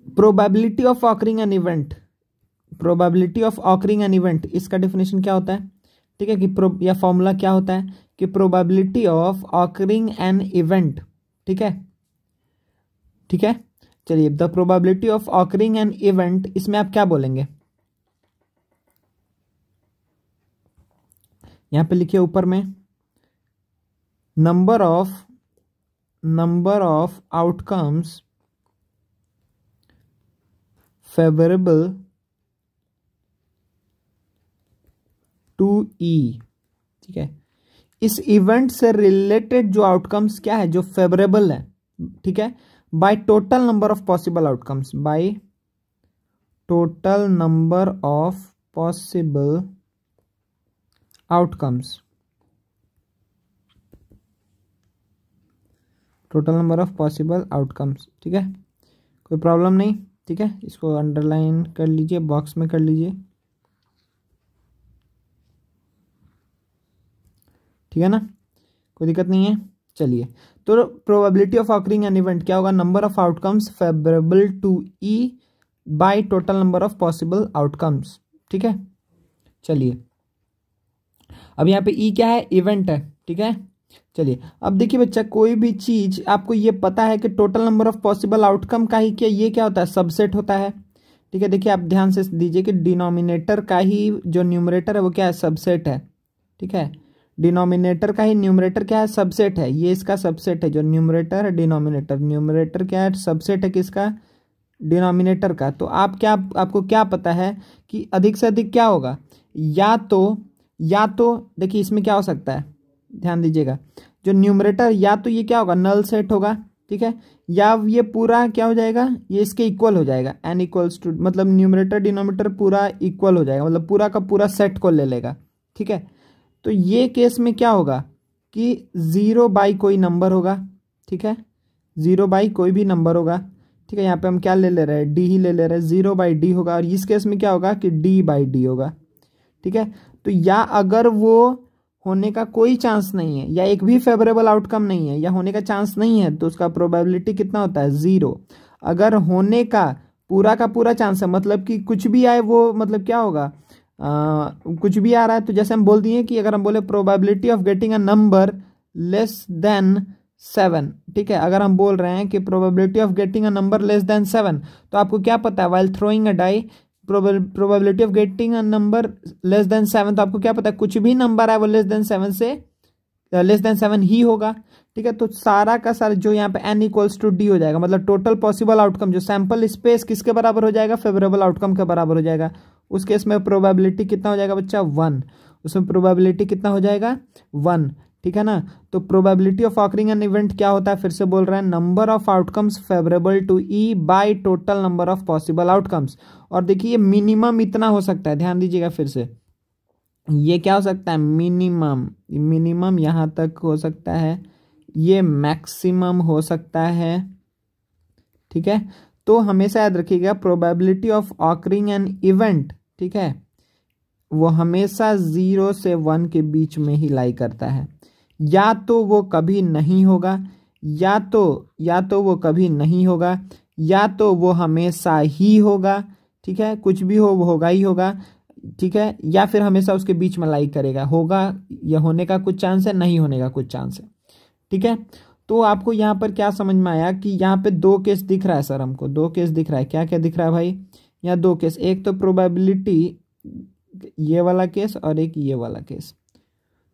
probability of occurring an event, probability of occurring an event, इसका डेफिनेशन क्या होता है? ठीक है, कि या फॉर्मूला क्या होता है कि probability of occurring an event. ठीक है, ठीक है, चलिए the probability of occurring an event, इसमें आप क्या बोलेंगे? यहां पे लिखिए ऊपर में, number of outcomes favourable to E. ठीक है, इस इवेंट से रिलेटेड जो आउटकम्स क्या है, जो फेवरेबल है। ठीक है, bye total number of possible outcomes, bye total number of possible outcomes, total number of possible outcomes. ठीक है, कोई प्रॉब्लम नहीं। ठीक है, इसको अंडरलाइन कर लीजिए, बॉक्स में कर लीजिए। ठीक है ना, कोई दिक्कत नहीं है। चलिए, तो probability of occurring an event क्या होगा, number of outcomes favourable to E by total number of possible outcomes. ठीक है, चलिए अब यहाँ पे ई क्या है, इवेंट है। ठीक है, चलिए अब देखिए बच्चा, कोई भी चीज आपको ये पता है कि total number of possible outcome का ही क्या, ये क्या होता है, सबसेट होता है। ठीक है, देखिए आप ध्यान से दीजिए कि डिनोमिनेटर का ही जो न्यूमरेटर है वो क्या है, सबसेट है। ठीक है, डिनोमिनेटर का ही न्यूमरेटर क्या है, सबसेट है, ये इसका सबसेट है, जो न्यूमरेटर है डिनोमिनेटर, न्यूमरेटर क्या है, सबसेट है किसका, डिनोमिनेटर का। तो आपको क्या पता है कि अधिक से अधिक क्या होगा, या तो देखिए इसमें क्या हो सकता है, ध्यान दीजिएगा, जो न्यूमरेटर या तो ये क्या होगा, नल सेट होगा। ठीक है, या ये पूरा क्या हो जाएगा, ये इसके इक्वल हो जाएगा, एन इक्वल्स टू, मतलब न्यूमरेटर डिनोमिनेटर पूरा इक्वल हो जाएगा, मतलब पूरा का पूरा सेट को ले लेगा। ठीक है, तो ये केस में क्या होगा कि 0 बाई कोई नंबर होगा। ठीक है, 0 बाई कोई भी नंबर होगा। ठीक है, यहाँ पे हम क्या ले ले रहे हैं, डी ही ले ले रहे हैं, 0 बाई डी होगा, और इस केस में क्या होगा कि डी बाई डी होगा। ठीक है, तो या अगर वो होने का कोई चांस नहीं है, या एक भी फेवरेबल आउटकम नहीं है, या होने का चांस नहीं है, तो उसका प्रोबेबिलिटी कितना होता है, 0। अगर होने का पूरा चांस है, मतलब कि कुछ भी आए वो, मतलब क्या होगा, कुछ भी आ रहा है, तो जैसे हम बोल दिए कि अगर हम बोले probability of getting a number less than 7। ठीक है, अगर हम बोल रहे हैं कि probability of getting a number less than 7, तो आपको क्या पता है, while throwing a die probability of getting a number less than 7, तो आपको क्या पता है, कुछ भी नंबर है वो लेस देन 7 ही होगा। ठीक है, तो सारा का सारा जो यहाँ पे n इक्वल्स टू डी हो जाएगा, मतलब टोटल पॉसिबल आउटकम, जो सैंपल स्पेस किसके बराबर हो जाएगा, फेवरेबल आउटकम के बराबर हो जाएगा। उस केस में प्रोबेबिलिटी कितना हो जाएगा बच्चा, 1। उसमें प्रोबेबिलिटी कितना हो जाएगा, 1। ठीक है ना, तो probability of occurring an event क्या होता है, फिर से बोल रहे हैं, number of outcomes favourable to E by total number of possible outcomes. और देखिए मिनिमम इतना हो सकता है, ध्यान दीजिएगा फिर से, ये क्या हो सकता है, मिनिमम यहाँ तक हो सकता है, ये मैक्सिमम हो सकता है। ठीक है, तो हमेशा याद रखिएगा probability of occurring an event, ठीक है, वो हमेशा 0 से 1 के बीच में ही लाई करता है। या तो वो कभी नहीं होगा, या तो वो कभी नहीं होगा, या तो वो हमेशा ही होगा, ठीक है, कुछ भी हो वो होगा ही होगा, ठीक है, या फिर हमेशा उसके बीच में लाई करेगा, होगा या होने का कुछ चांस है, नहीं होने का कुछ चांस है, ठीक है। तो आपको यहाँ पर क्या समझ में आया कि यहाँ पे दो केस दिख रहा है सर, हमको दो केस दिख रहा है, क्या क्या दिख रहा है भाई, यहाँ दो केस, एक तो प्रोबेबिलिटी ये वाला केस और एक ये वाला केस।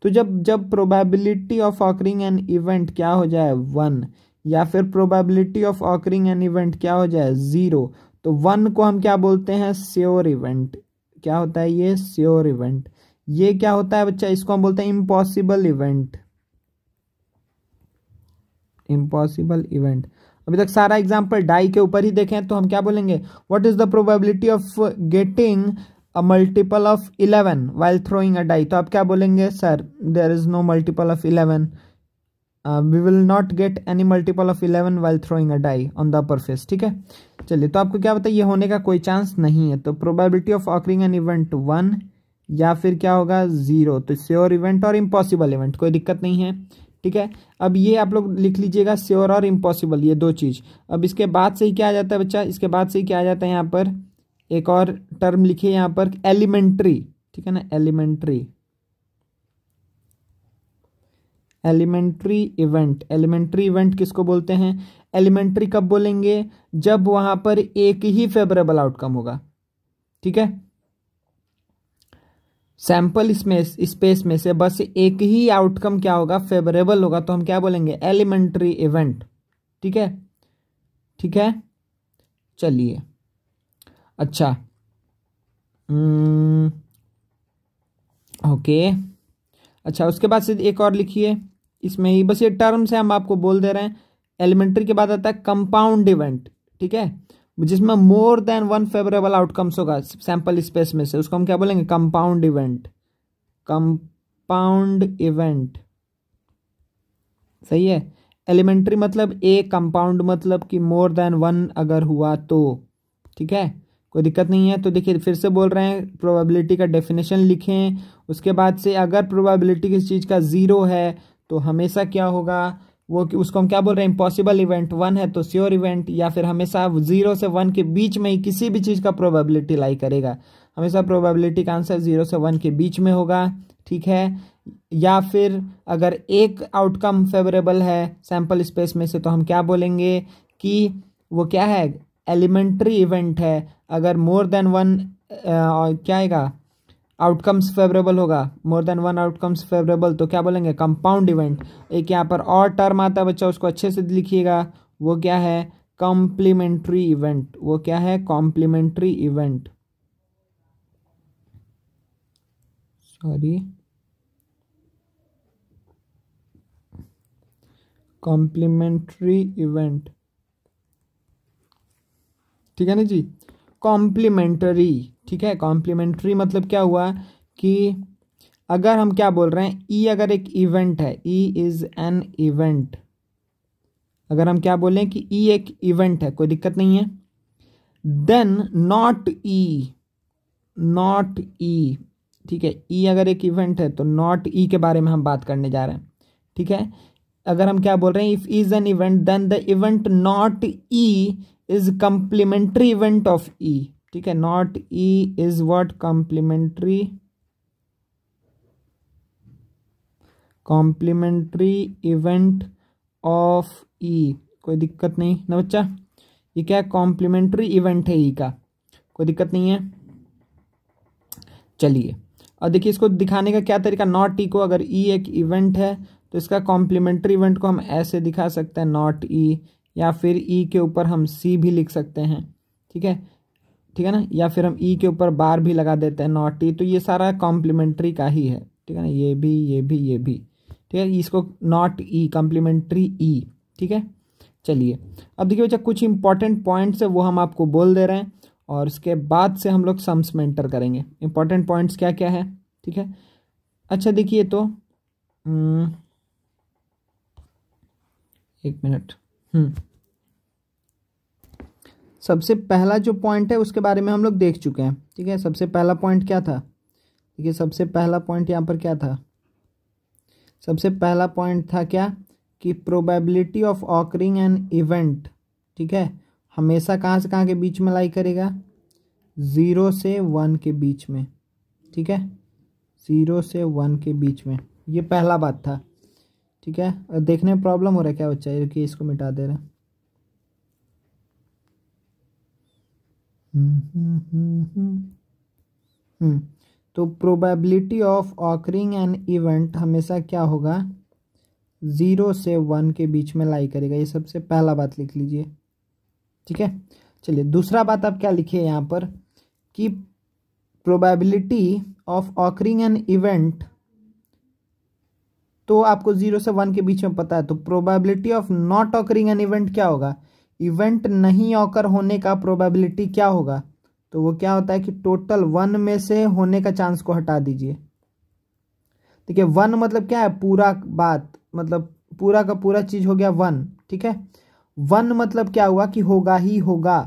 तो जब probability of occurring an event क्या हो जाए 1, या फिर probability of occurring an event क्या हो जाए 0, तो 1 को हम क्या बोलते हैं, श्योर इवेंट। क्या होता है ये, श्योर इवेंट। ये क्या होता है बच्चा, इसको हम बोलते हैं इम्पॉसिबल इवेंट, इम्पॉसिबल इवेंट। अभी तक सारा एग्जांपल डाई के ऊपर ही देखें तो हम क्या बोलेंगे, what is the probability of getting a multiple of 11 while throwing a die. तो आप क्या बोलेंगे, sir there is no multiple of 11, we will not get any multiple of 11 while throwing a die on the upper face, ठीक है। चलिए, तो आपको क्या बताइए, ये होने का कोई चांस नहीं है, तो probability of occurring an event 1 या फिर क्या होगा 0, तो श्योर इवेंट और इम्पॉसिबल इवेंट, कोई दिक्कत नहीं है, ठीक है। अब ये आप लोग लिख लीजिएगा, श्योर और इम्पॉसिबल, ये दो चीज। अब इसके बाद से ही क्या आ जाता है बच्चा, इसके बाद से ही क्या आ जाता है, यहाँ पर एक और टर्म लिखिए यहाँ पर, एलिमेंट्री, ठीक है ना, elementary, elementary event. Elementary event किसको बोलते हैं, एलिमेंट्री कब बोलेंगे, जब वहां पर एक ही फेवरेबल आउटकम होगा, ठीक है, सैंपल स्पेस में से बस एक ही आउटकम क्या होगा, फेवरेबल होगा, तो हम क्या बोलेंगे, एलिमेंट्री इवेंट, ठीक है, ठीक है। चलिए, अच्छा, ओके, अच्छा, उसके बाद से एक और लिखिए, इसमें ही बस ये टर्म से हम आपको बोल दे रहे हैं। एलिमेंट्री के बाद आता है कंपाउंड इवेंट, ठीक है, जिसमें मोर देन 1 फेवरेबल आउटकम्स होगा सैंपल स्पेस में से, उसको हम क्या बोलेंगे, कंपाउंड इवेंट, कंपाउंड इवेंट, सही है। एलिमेंट्री मतलब ए, कंपाउंड मतलब कि मोर देन 1 अगर हुआ तो, ठीक है, कोई दिक्कत नहीं है। तो देखिए फिर से बोल रहे हैं, प्रोबेबिलिटी का डेफिनेशन लिखें, उसके बाद से अगर प्रोबेबिलिटी किसी चीज़ का 0 है तो हमेशा क्या होगा, वो उसको हम क्या बोल रहे हैं, इम्पॉसिबल इवेंट। 1 है तो श्योर इवेंट, या फिर हमेशा 0 से 1 के बीच में ही किसी भी चीज़ का प्रोबेबिलिटी लाई करेगा, हमेशा प्रोबेबिलिटी का आंसर 0 से 1 के बीच में होगा, ठीक है। या फिर अगर एक आउटकम फेवरेबल है सैंपल स्पेस में से, तो हम क्या बोलेंगे कि वो क्या है, एलिमेंट्री इवेंट है। अगर मोर देन 1 क्या आएगा, आउटकम्स फेवरेबल होगा, मोर देन 1 आउटकम्स फेवरेबल, तो क्या बोलेंगे, कंपाउंड इवेंट। एक यहाँ पर और टर्म आता है बच्चा, उसको अच्छे से लिखिएगा, वो क्या है, कॉम्प्लीमेंट्री इवेंट। वो क्या है, complementary event, sorry, complementary event, ठीक है ना जी, कॉम्प्लीमेंट्री, ठीक है। कॉम्प्लीमेंट्री मतलब क्या हुआ कि अगर हम क्या बोल रहे हैं, ई अगर एक इवेंट है, ई इज एन इवेंट, अगर हम क्या बोलें कि ई एक इवेंट है, कोई दिक्कत नहीं है, देन नॉट ई, नॉट ई, ठीक है, ई अगर एक इवेंट है तो नॉट ई के बारे में हम बात करने जा रहे हैं, ठीक है। अगर हम क्या बोल रहे हैं, if is an event then the event not E is complementary event of E, ठीक है, not E is what, complementary, complementary event of E, कोई दिक्कत नहीं ना बच्चा, ये क्या कॉम्प्लीमेंट्री इवेंट है ई का, कोई दिक्कत नहीं है। चलिए, और देखिए इसको दिखाने का क्या तरीका, नॉट ई को, अगर ई एक इवेंट है तो इसका कॉम्प्लीमेंट्री इवेंट को हम ऐसे दिखा सकते हैं, नॉट ई, या फिर ई के ऊपर हम सी भी लिख सकते हैं, ठीक है, ठीक है ना, या फिर हम ई के ऊपर बार भी लगा देते हैं, नॉट ई, तो ये सारा कॉम्प्लीमेंट्री का ही है, ठीक है ना, ये भी, ये भी, ये भी, ठीक है, इसको नॉट ई, कॉम्प्लीमेंट्री ई, ठीक है। चलिए, अब देखिए बच्चा कुछ इंपॉर्टेंट पॉइंट्स है वो हम आपको बोल दे रहे हैं, और इसके बाद से हम लोग सम्स में एंटर करेंगे। इंपॉर्टेंट पॉइंट्स क्या क्या है, ठीक है। अच्छा देखिए, तो एक मिनट, सबसे पहला जो पॉइंट है उसके बारे में हम लोग देख चुके हैं, ठीक है। सबसे पहला पॉइंट क्या था, ठीक है, सबसे पहला पॉइंट यहाँ पर क्या था, सबसे पहला पॉइंट था क्या कि probability of occurring an event, ठीक है, हमेशा कहाँ से कहाँ के बीच में लाई करेगा, 0 से 1 के बीच में, ठीक है, 0 से 1 के बीच में, ये पहला बात था, ठीक है। देखने में प्रॉब्लम हो रहा है क्या बच्चा, कि इसको मिटा दे रहा है। तो probability of occurring an event हमेशा क्या होगा, 0 से 1 के बीच में लाई करेगा, ये सबसे पहला बात लिख लीजिए, ठीक है। चलिए दूसरा बात आप क्या लिखिए यहाँ पर कि probability of occurring an event, तो आपको 0 से 1 के बीच में पता है, तो probability of not occurring an event क्या होगा, इवेंट नहीं ऑकर होने का प्रोबेबिलिटी क्या होगा, तो वो क्या होता है कि टोटल 1 में से होने का चांस को हटा दीजिए, ठीक है। 1 मतलब क्या है, पूरा बात, मतलब पूरा का पूरा चीज हो गया 1, ठीक है। 1 मतलब क्या हुआ कि होगा ही होगा,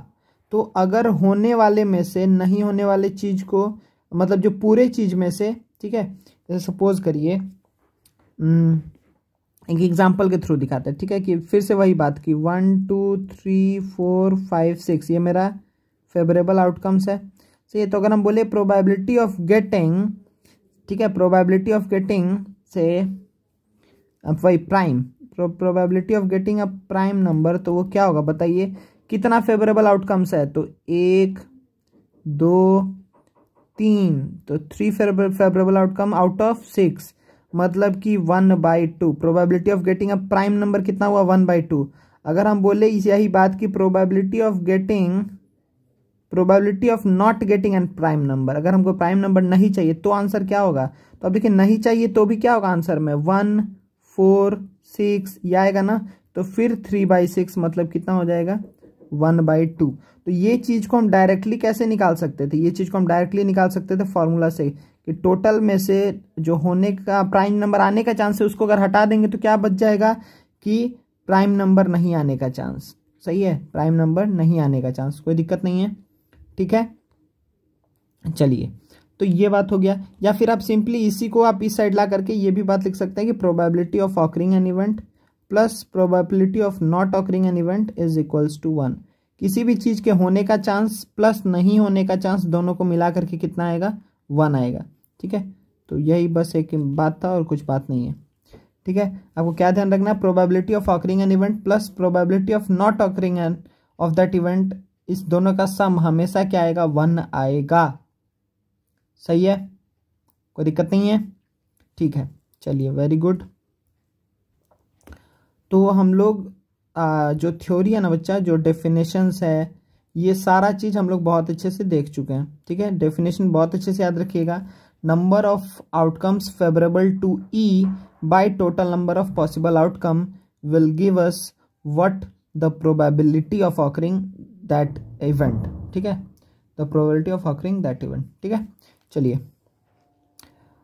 तो अगर होने वाले में से नहीं होने वाले चीज को, मतलब जो पूरे चीज में से, ठीक है, जैसे सपोज करिए एक एग्जाम्पल के थ्रू दिखाते हैं, ठीक है, कि फिर से वही बात कि 1 2 3 4 5 6 ये मेरा फेवरेबल आउटकम्स है, सही। तो अगर हम बोले प्रोबेबिलिटी ऑफ गेटिंग, ठीक है, प्रोबेबिलिटी ऑफ गेटिंग से अब वही prime, probability of getting a prime number, तो वो क्या होगा बताइए, कितना फेवरेबल आउटकम्स है, तो 1 2 3, तो 3 फेवरेबल आउटकम आउट ऑफ 6, मतलब कि 1/2। Probability of getting a prime number कितना हुआ, 1/2। अगर हम बोले यही बात की probability of getting, probability of not getting an prime number, अगर हमको प्राइम नंबर नहीं चाहिए तो आंसर क्या होगा, तो अब देखिए नहीं चाहिए तो भी क्या होगा आंसर में, 1 4 6 ये आएगा ना, तो फिर 3/6 मतलब कितना हो जाएगा, 1/2। तो ये चीज को हम डायरेक्टली कैसे निकाल सकते थे, ये चीज को हम डायरेक्टली निकाल सकते थे फॉर्मूला से, कि टोटल में से जो होने का प्राइम नंबर आने का चांस है उसको अगर हटा देंगे तो क्या बच जाएगा कि प्राइम नंबर नहीं आने का चांस, सही है, प्राइम नंबर नहीं आने का चांस, कोई दिक्कत नहीं है, ठीक है। चलिए तो ये बात हो गया, या फिर आप सिंपली इसी को आप इस साइड ला करके ये भी बात लिख सकते हैं कि probability of occurring an event plus probability of not occurring an event is equals to 1। किसी भी चीज के होने का चांस प्लस नहीं होने का चांस दोनों को मिला करके कितना आएगा, 1 आएगा, ठीक है। तो यही बस एक बात था और कुछ बात नहीं है, ठीक है। आपको क्या ध्यान रखना है, probability of occurring an event plus probability of not occurring an of that event, इस दोनों का सम हमेशा क्या आएगा, 1 आएगा, सही है, कोई दिक्कत नहीं है, ठीक है। चलिए वेरी गुड। तो हम लोग जो थ्योरी है ना बच्चा, जो डेफिनेशंस है, ये सारा चीज हम लोग बहुत अच्छे से देख चुके हैं, ठीक है। डेफिनेशन बहुत अच्छे से याद रखिएगा, number of outcomes favourable to E by total number of possible outcome will give us what the probability of occurring that event, ठीक है, the probability of occurring that event, ठीक है। चलिए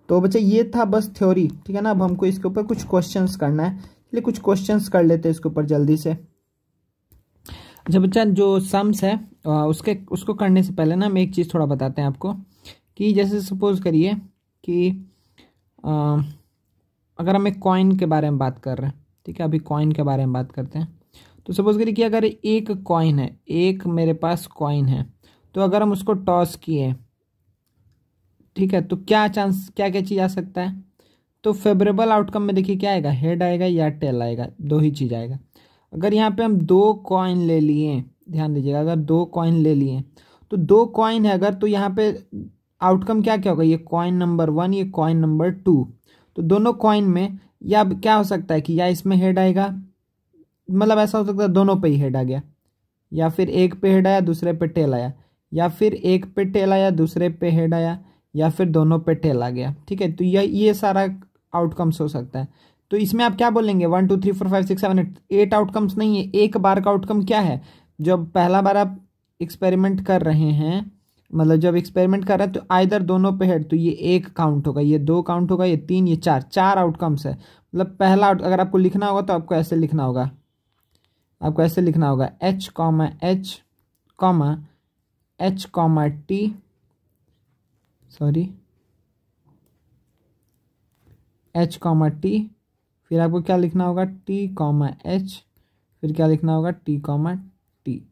तो बच्चे ये था बस थ्योरी, ठीक है ना। अब हमको इसके ऊपर कुछ क्वेश्चंस करना है, चलिए कुछ क्वेश्चंस कर लेते हैं इसके ऊपर जल्दी से। अच्छा बच्चा, जो सम्स है उसको करने से पहले ना हम एक चीज़ थोड़ा बताते हैं आपको, कि जैसे सपोज करिए कि अगर हम एक कॉइन के बारे में बात कर रहे हैं, ठीक है, अभी कॉइन के बारे में बात करते हैं। तो सपोज करिए कि अगर एक कॉइन है, एक मेरे पास कॉइन है, तो अगर हम उसको टॉस किए, ठीक है, तो क्या चांस, क्या क्या चीज़ आ सकता है, तो फेवरेबल आउटकम में देखिए क्या आएगा, हेड आएगा या टेल आएगा, दो ही चीज़ आएगा। अगर यहाँ पे हम 2 कॉइन ले लिए, ध्यान दीजिएगा, अगर 2 कॉइन ले लिए तो 2 कॉइन है अगर, तो यहाँ पे आउटकम क्या क्या होगा, ये कॉइन नंबर 1, ये कॉइन नंबर 2, तो दोनों कॉइन में या क्या हो सकता है कि या इसमें हेड आएगा, मतलब ऐसा हो सकता है दोनों पे ही हेड आ गया, या फिर एक पे हेड आया दूसरे पे टेल आया, या फिर एक पे टेल आया दूसरे पे हेड आया, या फिर दोनों पे टेल आ गया, ठीक है। तो ये सारा आउटकम्स हो सकता है। तो इसमें आप क्या बोलेंगे, 1 2 3 4 5 6 7 8 आउटकम्स नहीं है, एक बार का आउटकम क्या है, जब पहला बार आप एक्सपेरिमेंट कर रहे हैं, मतलब जब एक्सपेरिमेंट कर रहे हैं तो आइदर दोनों पे हेड, तो ये 1 काउंट होगा, ये 2 काउंट होगा, ये 3, ये 4 आउटकम्स है। मतलब पहला अगर आपको लिखना होगा तो आपको ऐसे लिखना होगा, आपको ऐसे लिखना होगा H, H, comma H comma T, sorry H comma T, फिर आपको क्या लिखना होगा टी कॉमा एच, फिर क्या लिखना होगा टी कॉमा टी।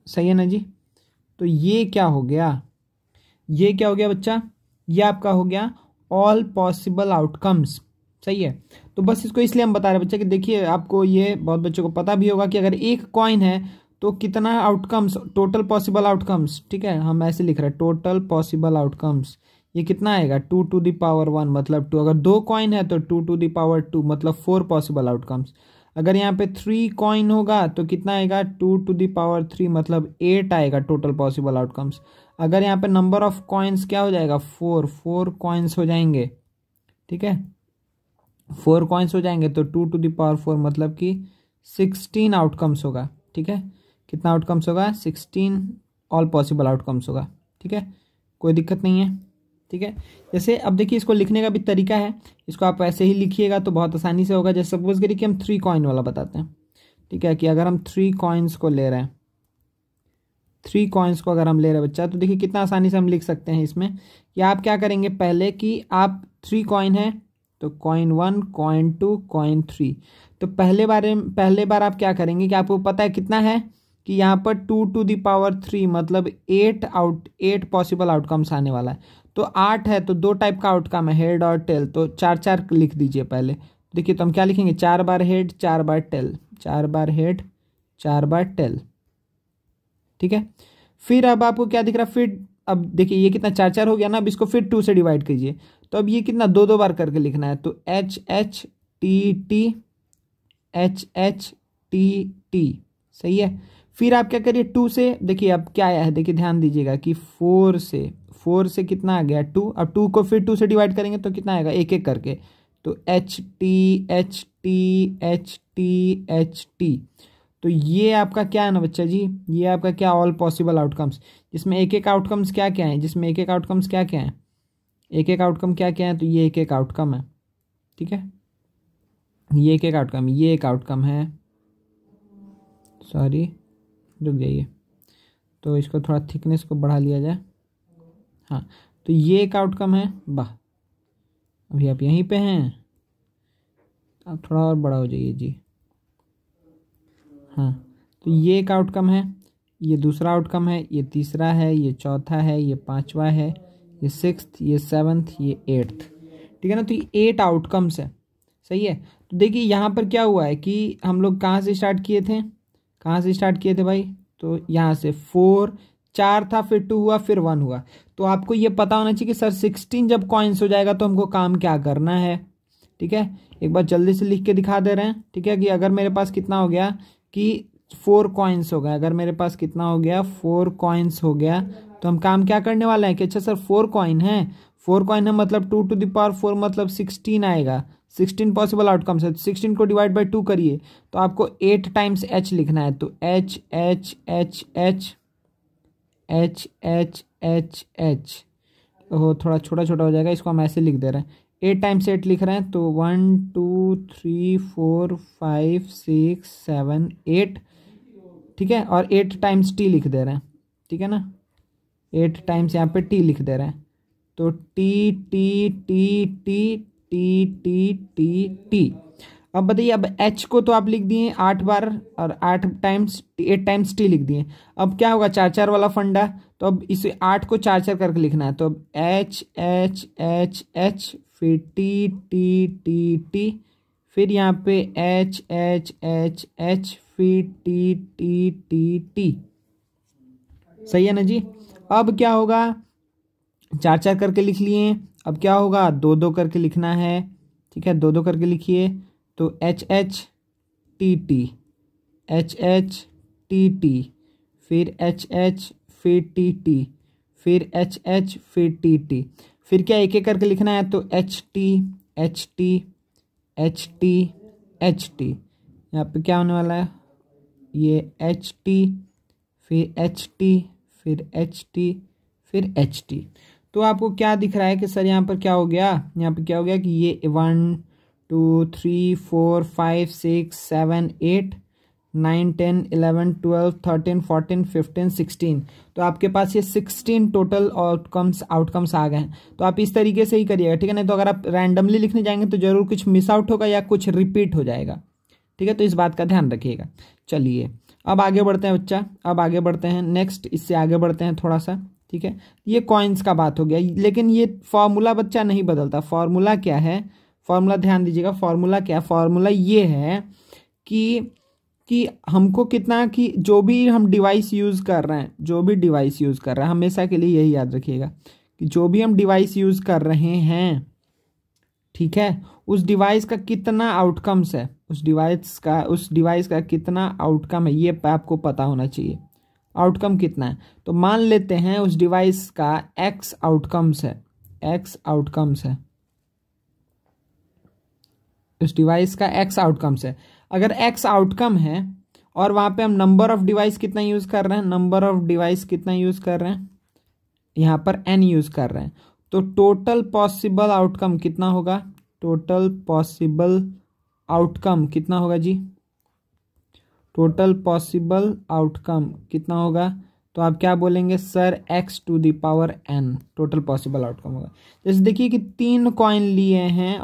सही है ना जी। तो ये क्या हो गया, ये क्या हो गया बच्चा, ये आपका हो गया ऑल पॉसिबल आउटकम्स। सही है। तो बस इसको इसलिए हम बता रहे हैं बच्चा कि देखिए आपको ये बहुत बच्चों को पता भी होगा कि अगर एक कॉइन है तो कितना आउटकम्स, टोटल पॉसिबल आउटकम्स। ठीक है, हम ऐसे लिख रहे हैं टोटल पॉसिबल आउटकम्स, ये कितना आएगा 2 टू द पावर 1 मतलब 2। अगर 2 कॉइन है तो 2 टू द पावर 2 मतलब 4 पॉसिबल आउटकम्स। अगर यहाँ पे 3 कॉइन होगा तो कितना आएगा 2 टू द पावर 3 मतलब 8 आएगा टोटल पॉसिबल आउटकम्स। अगर यहाँ पे नंबर ऑफ कॉइन्स क्या हो जाएगा 4 कॉइन्स हो जाएंगे। ठीक है, 4 कॉइन्स हो जाएंगे तो 2 टू द पावर 4 मतलब कि 16 आउटकम्स होगा। ठीक है, कितना आउटकम्स होगा 16 ऑल पॉसिबल आउटकम्स होगा। ठीक है, कोई दिक्कत नहीं है। ठीक है, जैसे अब देखिए इसको लिखने का भी तरीका है, इसको आप ऐसे ही लिखिएगा तो बहुत आसानी से होगा। जैसे सपोज करिए कि हम 3 कॉइन वाला बताते हैं। ठीक है, कि अगर हम 3 कॉइन्स को ले रहे हैं, 3 कॉइन्स को अगर हम ले रहे हैं बच्चा, तो देखिए कितना आसानी से हम लिख सकते हैं इसमें कि आप क्या करेंगे पहले कि आप 3 कॉइन है तो कॉइन 1, कॉइन 2, कॉइन 3। तो पहले बार आप क्या करेंगे कि आपको पता है कितना है कि यहाँ पर 2 टू द पावर 3 मतलब 8 पॉसिबल आउटकम्स आने वाला है। तो 8 है तो 2 टाइप का आउटकम है, हेड और टेल, तो 4 लिख दीजिए पहले। देखिए तो हम क्या लिखेंगे 4 बार हेड 4 बार टेल, 4 बार हेड 4 बार टेल। ठीक है, फिर अब आपको क्या दिख रहा है, फिर अब देखिए ये कितना 4 हो गया ना। अब इसको फिर 2 से डिवाइड कीजिए, तो अब ये कितना 2 बार करके लिखना है। तो H H T T, H H T T. सही है, फिर आप क्या करिए 2 से, देखिए अब क्या आया है, देखिए ध्यान दीजिएगा कि 4 से कितना आ गया 2। अब 2 को फिर 2 से डिवाइड करेंगे तो कितना आएगा, एक एक करके। तो H T H T H T H T. तो ये आपका क्या है ना बच्चा जी, ये आपका क्या ऑल पॉसिबल आउटकम्स, जिसमें एक एक आउटकम्स क्या क्या है, जिसमें एक एक आउटकम्स क्या क्या है, एक एक आउटकम क्या क्या है, तो ये एक एक आउटकम है। ठीक है, ये एक एक आउटकम, ये एक आउटकम है, सॉरी रुक जाइए, तो इसको थोड़ा थिकनेस को बढ़ा लिया जाए। हाँ, तो ये एक आउटकम है। वाह, अभी आप यहीं पे हैं, आप थोड़ा और बड़ा हो जाइए जी। हाँ, तो ये एक आउटकम है, ये दूसरा आउटकम है, ये तीसरा है, ये चौथा है, ये पांचवा है, ये 6th, ये 7th, ये 8th। ठीक है ना, तो ये 8 आउटकम्स है। सही है, तो देखिए यहाँ पर क्या हुआ है कि हम लोग कहाँ से स्टार्ट किए थे, कहाँ से स्टार्ट किए थे भाई, तो यहाँ से 4 था, फिर 2 हुआ, फिर 1 हुआ। तो आपको ये पता होना चाहिए कि सर 16 जब कॉइन्स हो जाएगा तो हमको काम क्या करना है। ठीक है, एक बार जल्दी से लिख के दिखा दे रहे हैं। ठीक है, कि अगर मेरे पास कितना हो गया कि 4 कॉइन्स हो गए, अगर मेरे पास कितना हो गया 4 कॉइन्स हो गया, तो हम काम क्या करने वाले हैं कि अच्छा सर 4 कॉइन है, 4 कॉइन है मतलब 2 टू द पावर 4 मतलब 16 आएगा, 16 पॉसिबल आउटकम्स है। 16 को डिवाइड बाई 2 करिए तो आपको 8 टाइम्स एच लिखना है। तो H H H H H H H H, वो थोड़ा छोटा छोटा हो जाएगा, इसको हम ऐसे लिख दे रहे हैं, 8 टाइम्स 8 लिख रहे हैं। तो 1 2 3 4 5 6 7 8। ठीक है, और 8 टाइम्स टी लिख दे रहे हैं। ठीक है ना, 8 टाइम्स यहाँ पे टी लिख दे रहे हैं। तो T T T T T T T T. अब बताइए, अब एच को तो आप लिख दिए 8 बार और 8 टाइम्स टी लिख दिए। अब क्या होगा 4 वाला फंडा, तो अब इस 8 को 4 करके लिखना है। तो अब एच एच एच एच, फिर टी टी टी टी, फिर यहाँ पे एच एच एच एच, फिर टी टी टी टी। सही है ना जी। अब क्या होगा 4 करके लिख लिए, अब क्या होगा 2 करके लिखना है। ठीक है, 2 करके लिखिए। तो H H T T, H H T T, फिर एच एच, फिर टी टी, फिर एच एच, फिर टी टी, फिर क्या एक एक करके लिखना है। तो H T H T H T H T, यहाँ पे क्या होने वाला है, ये एच टी, फिर एच टी, फिर एच टी, फिर एच टी। तो आपको क्या दिख रहा है कि सर यहाँ पर क्या हो गया, यहाँ पे क्या हो गया कि ये 1 2 3 4 5 6 7 8, 9, 10, 11, 12, 13, 14, 15, 16। तो आपके पास ये 16 टोटल आउटकम्स आ गए हैं। तो आप इस तरीके से ही करिएगा, ठीक है। नहीं तो अगर आप रैंडमली लिखने जाएंगे तो जरूर कुछ मिस आउट होगा या कुछ रिपीट हो जाएगा, ठीक है। तो इस बात का ध्यान रखिएगा। चलिए अब आगे बढ़ते हैं बच्चा, अब आगे बढ़ते हैं नेक्स्ट, इससे आगे बढ़ते हैं थोड़ा सा, ठीक है। ये कॉइन्स का बात हो गया, लेकिन ये फॉर्मूला बच्चा नहीं बदलता। फॉर्मूला क्या है, फॉर्मूला ध्यान दीजिएगा। फॉर्मूला क्या है, फॉर्मूला ये है कि हमको कितना, कि जो भी हम डिवाइस यूज़ कर रहे हैं, जो भी डिवाइस यूज़ कर रहे हैं, हमेशा के लिए यही याद रखिएगा कि जो भी हम डिवाइस यूज़ कर रहे हैं, ठीक है, उस डिवाइस का कितना आउटकम्स है, उस डिवाइस का कितना आउटकम है, ये आपको पता होना चाहिए। आउटकम कितना है, तो मान लेते हैं उस डिवाइस का एक्स आउटकम्स है, एक्स आउटकम्स है, उस डिवाइस का एक्स आउटकम्स है। अगर एक्स आउटकम है और वहाँ पे हम नंबर ऑफ डिवाइस कितना यूज़ कर रहे हैं, नंबर ऑफ डिवाइस कितना यूज़ कर रहे हैं, यहाँ पर एन यूज़ कर रहे हैं, तो टोटल पॉसिबल आउटकम कितना होगा, टोटल पॉसिबल आउटकम कितना होगा जी, टोटल पॉसिबल आउटकम कितना होगा, तो आप क्या बोलेंगे sir, X to the power N total possible outcome होगा। जैसे देखिए कि 3 कॉइन लिए हैं,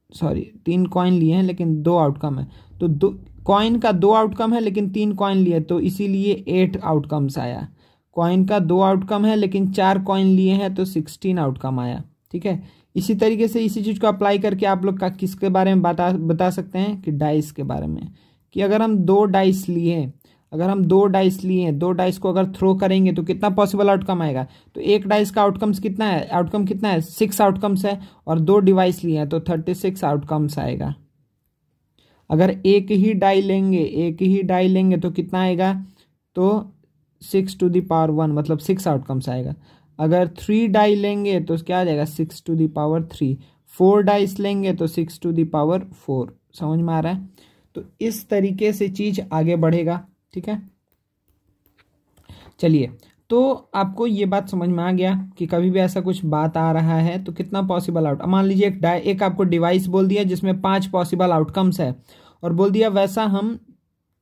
सॉरी 3 कॉइन लिए हैं लेकिन 2 आउटकम है, तो कॉइन का 2 आउटकम है लेकिन 3 कॉइन लिए, तो इसीलिए 8 आउटकम्स आया। कॉइन का 2 आउटकम है लेकिन 4 कॉइन लिए हैं तो 16 आउटकम आया, ठीक है। इसी तरीके से इसी चीज़ को अप्लाई करके आप लोग का किसके बारे में बता सकते हैं कि डाइस के बारे में, कि अगर हम 2 डाइस लिए, अगर हम 2 डाइस लिए हैं, 2 डाइस को अगर थ्रो करेंगे तो कितना पॉसिबल आउटकम आएगा, तो एक डाइस का आउटकम्स कितना है, आउटकम कितना है, 6 आउटकम्स है, और 2 डिवाइस लिए हैं तो 36 आउटकम्स आएगा। अगर एक ही डाई लेंगे तो कितना आएगा, तो 6 टू द पावर 1 मतलब 6 आउटकम्स आएगा। अगर 3 डाई लेंगे तो क्या आ जाएगा, 6 टू द पावर 3। 4 डाइस लेंगे तो 6 टू द पावर 4। समझ में आ रहा है। तो इस तरीके से चीज आगे बढ़ेगा, ठीक है। चलिए, तो आपको ये बात समझ में आ गया कि कभी भी ऐसा कुछ बात आ रहा है तो कितना पॉसिबल आउट, मान लीजिए एक आपको डिवाइस बोल दिया जिसमें 5 पॉसिबल आउटकम्स है, और बोल दिया वैसा हम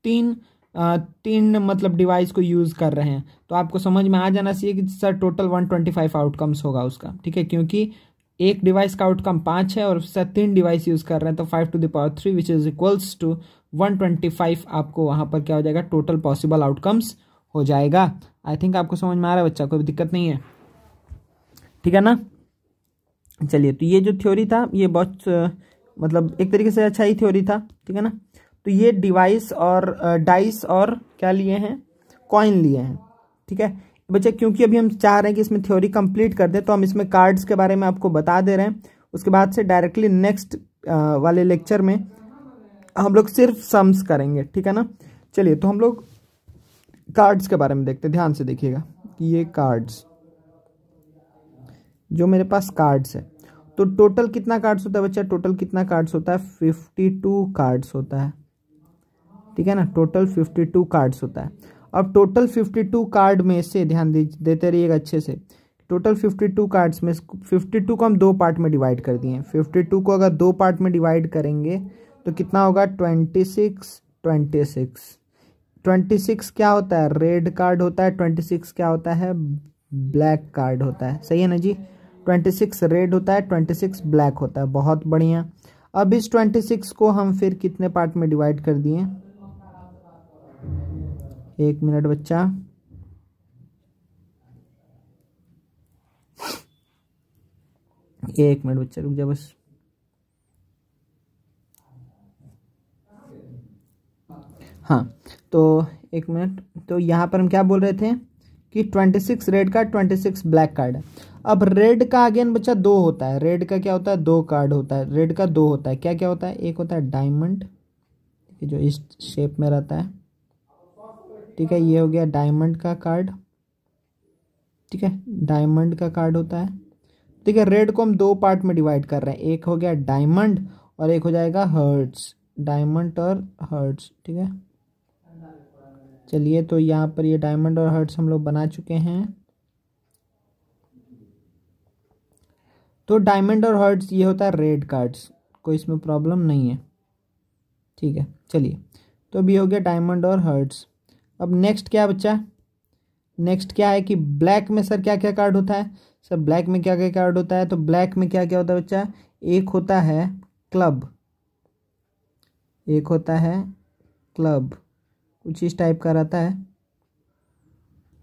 तीन मतलब डिवाइस को यूज कर रहे हैं, तो आपको समझ में आ जाना चाहिए कि सर टोटल 125 आउटकम्स होगा उसका, ठीक है। क्योंकि एक डिवाइस का आउटकम 5 है और उससे 3 डिवाइस यूज कर रहे हैं, तो 5 to the power 3 which is equals to 125 आपको वहां पर क्या हो जाएगा, टोटल पॉसिबल आउटकम्स हो जाएगा। आई थिंक आपको समझ में आ रहा है बच्चा, कोई दिक्कत नहीं है, ठीक है ना। चलिए, तो ये जो थ्योरी था ये बहुत मतलब एक तरीके से अच्छा ही थ्योरी था, ठीक है ना। तो ये डिवाइस और डाइस और क्या लिए हैं, कॉइन लिए हैं, ठीक है बच्चे। क्योंकि अभी हम चाह रहे हैं कि इसमें थ्योरी कंप्लीट कर दें, तो हम इसमें कार्ड्स के बारे में आपको बता दे रहे हैं। उसके बाद से डायरेक्टली नेक्स्ट वाले लेक्चर में हम लोग सिर्फ सम्स करेंगे, ठीक है ना। चलिए, तो हम लोग कार्ड्स के बारे में देखते हैं, ध्यान से देखिएगा कि ये कार्ड्स, जो मेरे पास कार्ड्स है, तो टोटल कितना कार्ड्स होता है बच्चा, टोटल कितना कार्ड्स होता है, 52 कार्ड्स होता है, ठीक है ना। टोटल 52 कार्ड्स होता है। अब टोटल 52 कार्ड में से ध्यान देते रहिएगा अच्छे से, टोटल 52 कार्ड्स में 52 को हम 2 पार्ट में डिवाइड कर दिए। 52 को अगर 2 पार्ट में डिवाइड करेंगे तो कितना होगा, 26 26 26 क्या होता है, रेड कार्ड होता है, 26 क्या होता है, ब्लैक कार्ड होता है, सही है ना जी। 26 रेड होता है, 26 ब्लैक होता है, बहुत बढ़िया। अब इस 26 को हम फिर कितने पार्ट में डिवाइड कर दिए, 1 मिनट बच्चा, एक मिनट बच्चा रुक जा बस। हाँ, तो 1 मिनट, तो यहाँ पर हम क्या बोल रहे थे कि 26 रेड कार्ड, 26 ब्लैक कार्ड है। अब रेड का अगेन बच्चा 2 होता है, रेड का क्या होता है, 2 कार्ड होता है, रेड का 2 होता है, क्या क्या होता है, एक होता है डायमंड, जो इस शेप में रहता है, ठीक है, ये हो गया डायमंड का कार्ड, ठीक है, डायमंड का कार्ड होता है, ठीक है। रेड को हम 2 पार्ट में डिवाइड कर रहे हैं, एक हो गया डायमंड और एक हो जाएगा हर्ट्स, डायमंड और हर्ट्स, ठीक है। चलिए, तो यहाँ पर ये डायमंड और हर्ट्स हम लोग बना चुके हैं। तो डायमंड और हर्ट्स ये होता है रेड कार्ड्स, कोई इसमें प्रॉब्लम नहीं है, ठीक है। चलिए, तो अभी हो गया डायमंड और हर्ट्स। अब नेक्स्ट क्या बच्चा, नेक्स्ट क्या है कि ब्लैक में सर क्या क्या कार्ड होता है। सर ब्लैक में क्या क्या कार्ड होता है, तो ब्लैक में क्या क्या होता है बच्चा, एक होता है क्लब, एक होता है क्लब, कुछ इस टाइप का रहता है,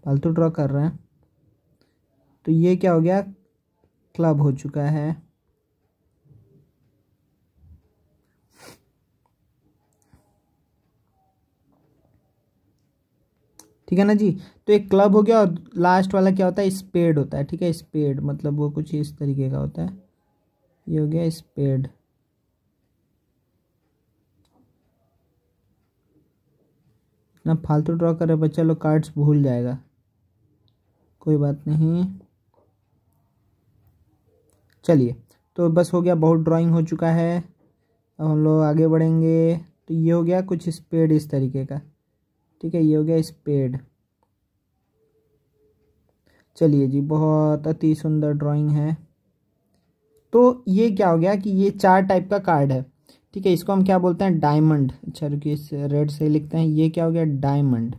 फालतू ड्रॉ कर रहे हैं। तो ये क्या हो गया, क्लब हो चुका है। ठीक है ना जी। तो एक क्लब हो गया और लास्ट वाला क्या होता है, स्पेड होता है। ठीक है, स्पेड मतलब वो कुछ इस तरीके का होता है। ये हो गया स्पेड। ना फालतू ड्रॉ करे बच्चा लोग, कार्ड्स भूल जाएगा, कोई बात नहीं। चलिए, तो बस हो गया, बहुत ड्राइंग हो चुका है। अब हम लोग आगे बढ़ेंगे। तो ये हो गया कुछ स्पेड इस तरीके का। ठीक है, ये हो गया स्पेड। चलिए जी, बहुत अति सुंदर ड्राइंग है। तो ये क्या हो गया कि ये 4 टाइप का कार्ड है। ठीक है, इसको हम क्या बोलते हैं, डायमंड। अच्छा रुकिए, इस रेड से लिखते हैं। ये क्या हो गया, डायमंड।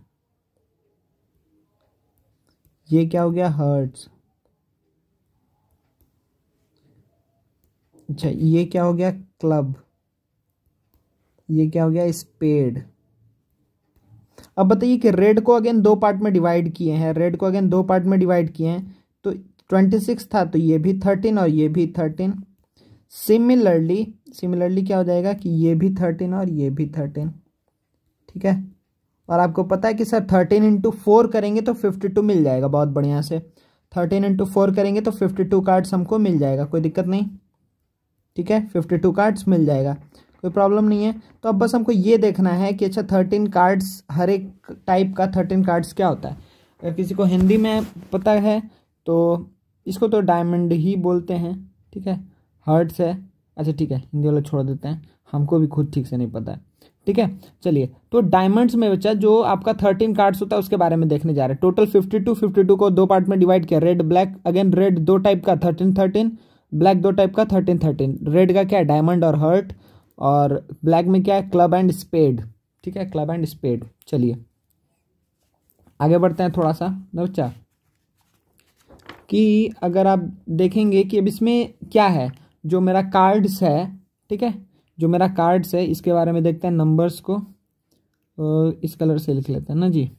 ये क्या हो गया, हर्ट्स। अच्छा, ये क्या हो गया, क्लब। ये क्या हो गया, स्पेड। अब बताइए कि रेड को अगेन 2 पार्ट में डिवाइड किए हैं, रेड को अगेन 2 पार्ट में डिवाइड किए हैं। तो 26 था, तो ये भी 13 और ये भी 13। सिमिलरली क्या हो जाएगा कि ये भी 13 और ये भी 13। ठीक है, और आपको पता है कि सर 13 इंटू 4 करेंगे तो 52 मिल जाएगा, बहुत बढ़िया से। 13 इंटू 4 करेंगे तो 52 कार्ड्स हमको मिल जाएगा, कोई दिक्कत नहीं। ठीक है, 52 कार्ड्स मिल जाएगा, कोई प्रॉब्लम नहीं है। तो अब बस हमको ये देखना है कि अच्छा 13 कार्ड्स, हर एक टाइप का 13 कार्ड्स क्या होता है। अगर किसी को हिंदी में पता है तो इसको तो डायमंड ही बोलते हैं। ठीक है, हर्ट्स है। अच्छा ठीक है, हिंदी वाला छोड़ देते हैं, हमको भी खुद ठीक से नहीं पता है। ठीक है, चलिए, तो डायमंड्स में बच्चा जो आपका 13 कार्ड्स होता है उसके बारे में देखने जा रहे हैं। टोटल 52 को 2 पार्ट में डिवाइड किया, red black. Again red 2 type का 13, ब्लैक 2 टाइप का 13। रेड का क्या है, डायमंड और हर्ट, और ब्लैक में क्या है, क्लब एंड स्पेड। ठीक है, क्लब एंड स्पेड। चलिए आगे बढ़ते हैं थोड़ा सा ना बच्चा, कि अगर आप देखेंगे कि अब इसमें क्या है, जो मेरा कार्ड्स है। ठीक है, जो मेरा कार्ड्स है इसके बारे में देखते हैं। नंबर्स को इस कलर से लिख लेते हैं ना जी,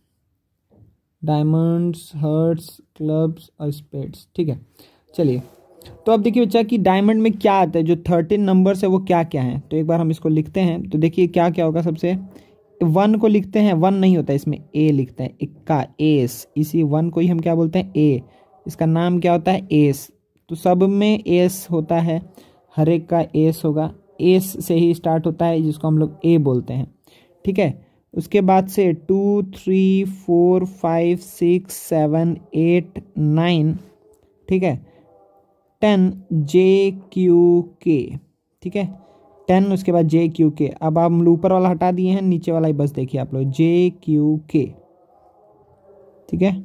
डायमंड्स, हर्ट्स, क्लब्स और स्पेड्स। ठीक है, चलिए, तो अब देखिए बच्चा कि डायमंड में क्या आता है, जो 13 नंबर्स है वो क्या क्या है। तो एक बार हम इसको लिखते हैं, तो देखिए क्या क्या होगा। सबसे 1 को लिखते हैं, 1 नहीं होता इसमें, ए लिखते हैं, इक्का, एस। इसी 1 को ही हम क्या बोलते हैं, ए। इसका नाम क्या होता है, एस। तो सब में एस होता है, हर एक का एस होगा, एस से ही स्टार्ट होता है, जिसको हम लोग ए बोलते हैं। ठीक है, उसके बाद से 2, 3, 4, 5, 6, 7, 8, 9। ठीक है, 10 जे क्यू के। ठीक है, 10 उसके बाद जे क्यू के। अब आप ऊपर वाला हटा दिए हैं, नीचे वाला ही बस देखिए आप लोग, जे क्यू के। ठीक है,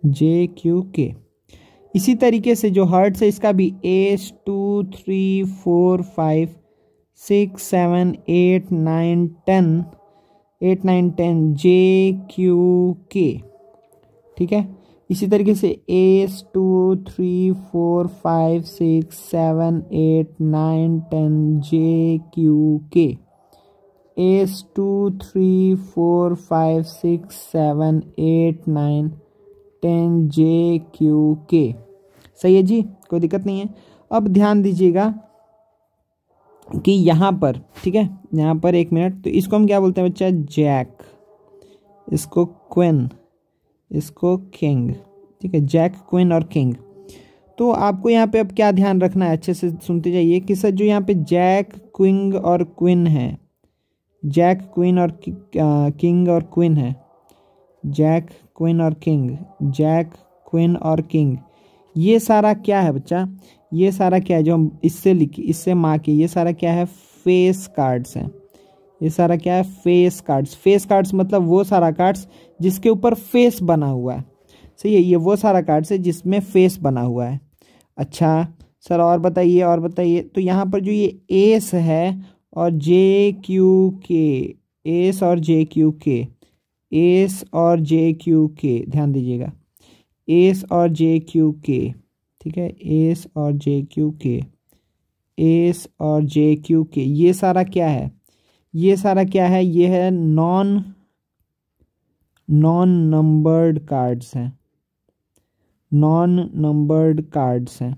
जे क्यू के। इसी तरीके से जो हर्ट्स है इसका भी एस 2, 3, 4, 5, 6, 7, 8, 9, 10, 8, 9, 10 जे क्यू के। ठीक है, इसी तरीके से एस 2, 3, 4, 5, 6, 7, 8, 9, 10 जे क्यू के। एस 2, 3, 4, 5, 6, 7, 8, 9, 10 जे क्यू के। सही है जी, कोई दिक्कत नहीं है। अब ध्यान दीजिएगा कि यहाँ पर, ठीक है, यहाँ पर 1 मिनट, तो इसको हम क्या बोलते हैं बच्चा, जैक, इसको क्वीन, इसको किंग। ठीक है, जैक, क्वीन और किंग। तो आपको यहाँ पे अब क्या ध्यान रखना है, अच्छे से सुनते जाइए कि सर जो यहाँ पे जैक, क्विंग और क्वीन है, जैक, क्वीन और किंग और क्वीन है, जैक, क्वीन और किंग, जैक, क्वीन और किंग, ये सारा क्या है बच्चा, ये सारा क्या है जो हम इससे लिखी, इससे माँ की, ये सारा क्या है, फेस कार्ड्स हैं। ये सारा क्या है, फेस कार्ड्स। फेस कार्ड्स मतलब वो सारा कार्ड्स जिसके ऊपर फेस बना हुआ है। सही है, ये वो सारा कार्ड्स है जिसमें फेस बना हुआ है। अच्छा सर और बताइए और बताइए। तो यहाँ पर जो ये एस है और जे क्यू के, एस और जे क्यू के, एस और जे क्यू के, ध्यान दीजिएगा, एस और जे क्यू के, ठीक है, एस और जे क्यू के, एस और जे क्यू के, ये सारा क्या है, ये सारा क्या है, ये है नॉन नंबर्ड कार्ड्स हैं, नॉन नंबर्ड कार्ड्स हैं,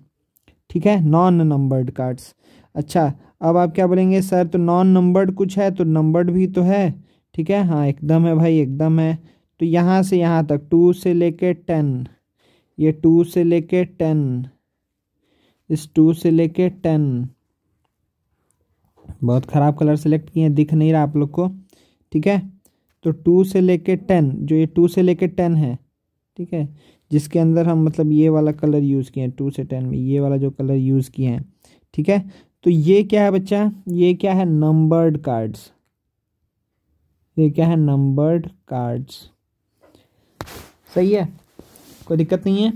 ठीक है, नॉन नंबर्ड कार्ड्स। अच्छा, अब आप क्या बोलेंगे सर, तो नॉन नंबर्ड कुछ है तो नंबर्ड भी तो है, ठीक है, हाँ एकदम है भाई, एकदम है। तो यहाँ से यहाँ तक 2 से लेके 10, ये 2 से लेके 10, इस 2 से लेके 10, बहुत ख़राब कलर सेलेक्ट किए, दिख नहीं रहा आप लोग को, ठीक है। तो 2 से लेके 10, जो ये 2 से लेके 10 है, ठीक है, जिसके अंदर हम मतलब ये वाला कलर यूज़ किए हैं, 2 से 10 में ये वाला जो कलर यूज़ किए हैं, ठीक है। तो ये क्या है बच्चा, ये क्या है, नंबर्ड कार्ड्स, ये क्या है, नंबर्ड कार्ड्स, सही है, कोई दिक्कत नहीं है।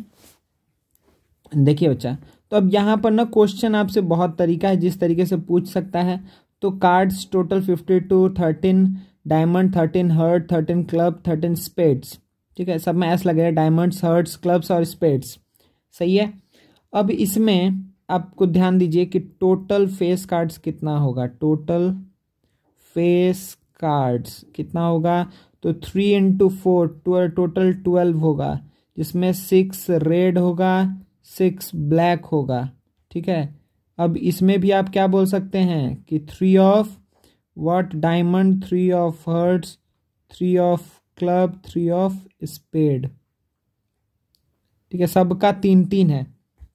देखिए बच्चा, तो अब यहाँ पर ना क्वेश्चन आपसे बहुत तरीका है जिस तरीके से पूछ सकता है। तो cards total 52, 13 diamond, 13 heart, 13 club, 13 spades, ठीक है, सब में एस लगेगा, डायमंड्स, हर्ट्स, क्लब्स और स्पेड्स, सही है। अब इसमें आपको ध्यान दीजिए कि टोटल फेस कार्ड्स कितना होगा, टोटल फेस कार्ड्स कितना होगा, तो 3 × 4 टोटल 12 होगा, जिसमें 6 रेड होगा, 6 ब्लैक होगा, ठीक है। अब इसमें भी आप क्या बोल सकते हैं कि 3 of what, diamond, 3 of hearts, 3 of club, 3 of spade, ठीक है, सबका 3 3 है,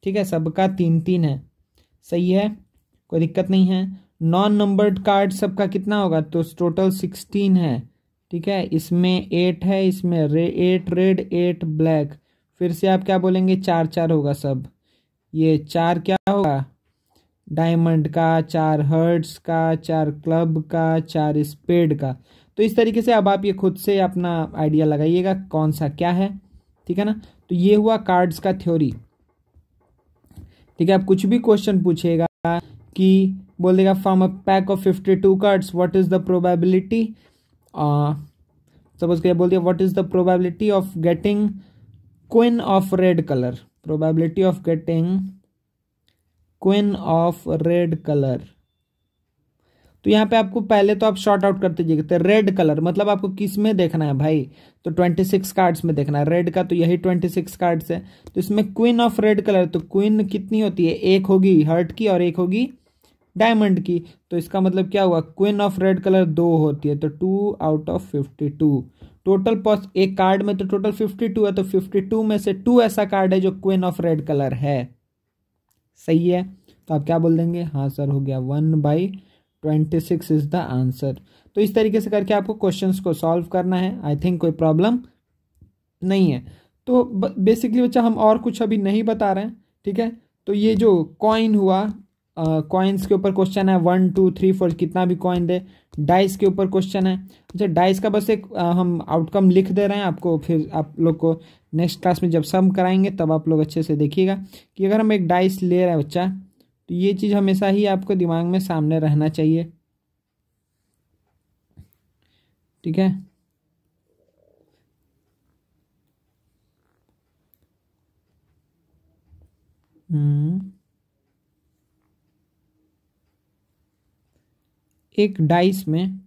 ठीक है, सबका 3 3 है, सही है, कोई दिक्कत नहीं है। नॉन नंबर्ड कार्ड सबका कितना होगा, तो टोटल 16 है, ठीक है, इसमें 8 है, इसमें 8 रेड, 8 ब्लैक, फिर से आप क्या बोलेंगे, 4 4 होगा सब, ये 4 क्या होगा, डायमंड का, 4 हर्ट्स का, 4 क्लब का, 4 स्पेड का। तो इस तरीके से अब आप ये खुद से अपना आइडिया लगाइएगा कौन सा क्या है, ठीक है ना। तो ये हुआ कार्ड्स का थ्योरी, ठीक है। आप कुछ भी क्वेश्चन पूछेगा कि बोल देगा from a pack of 52 cards what is the probability, suppose क्या बोल दिया, what is the probability of getting queen of red colour, probability of getting queen of red colour. तो यहाँ पे आपको पहले तो आप शॉर्ट आउट करते जाइए, रेड कलर मतलब आपको किस में देखना है भाई, तो 26 कार्ड्स में देखना है, रेड का तो यही 26 कार्ड्स है। तो इसमें क्वीन ऑफ रेड कलर, तो क्वीन कितनी होती है, एक होगी हर्ट की और एक होगी डायमंड की, तो इसका मतलब क्या हुआ, क्वीन ऑफ रेड कलर 2 होती है, तो 2 आउट ऑफ 52 टोटल एक कार्ड में तो टोटल 52 है, तो 52 में से 2 ऐसा कार्ड है जो क्वीन ऑफ रेड कलर है, सही है। तो आप क्या बोल देंगे, हाँ सर हो गया, 1/26 इज द आंसर। तो इस तरीके से करके आपको क्वेश्चंस को सॉल्व करना है, आई थिंक कोई प्रॉब्लम नहीं है। तो बेसिकली बच्चा हम और कुछ अभी नहीं बता रहे हैं, ठीक है। तो ये जो कॉइन हुआ, कॉइन्स के ऊपर क्वेश्चन है, 1 2 3 4 कितना भी कॉइन दे, डाइस के ऊपर क्वेश्चन है। अच्छा, डाइस का बस एक हम आउटकम लिख दे रहे हैं आपको, फिर आप लोग को नेक्स्ट क्लास में जब सम कराएंगे तब आप लोग अच्छे से देखिएगा कि अगर हम एक डाइस ले रहे हैं बच्चा, तो ये चीज़ हमेशा ही आपको दिमाग में सामने रहना चाहिए, ठीक है। एक डाइस में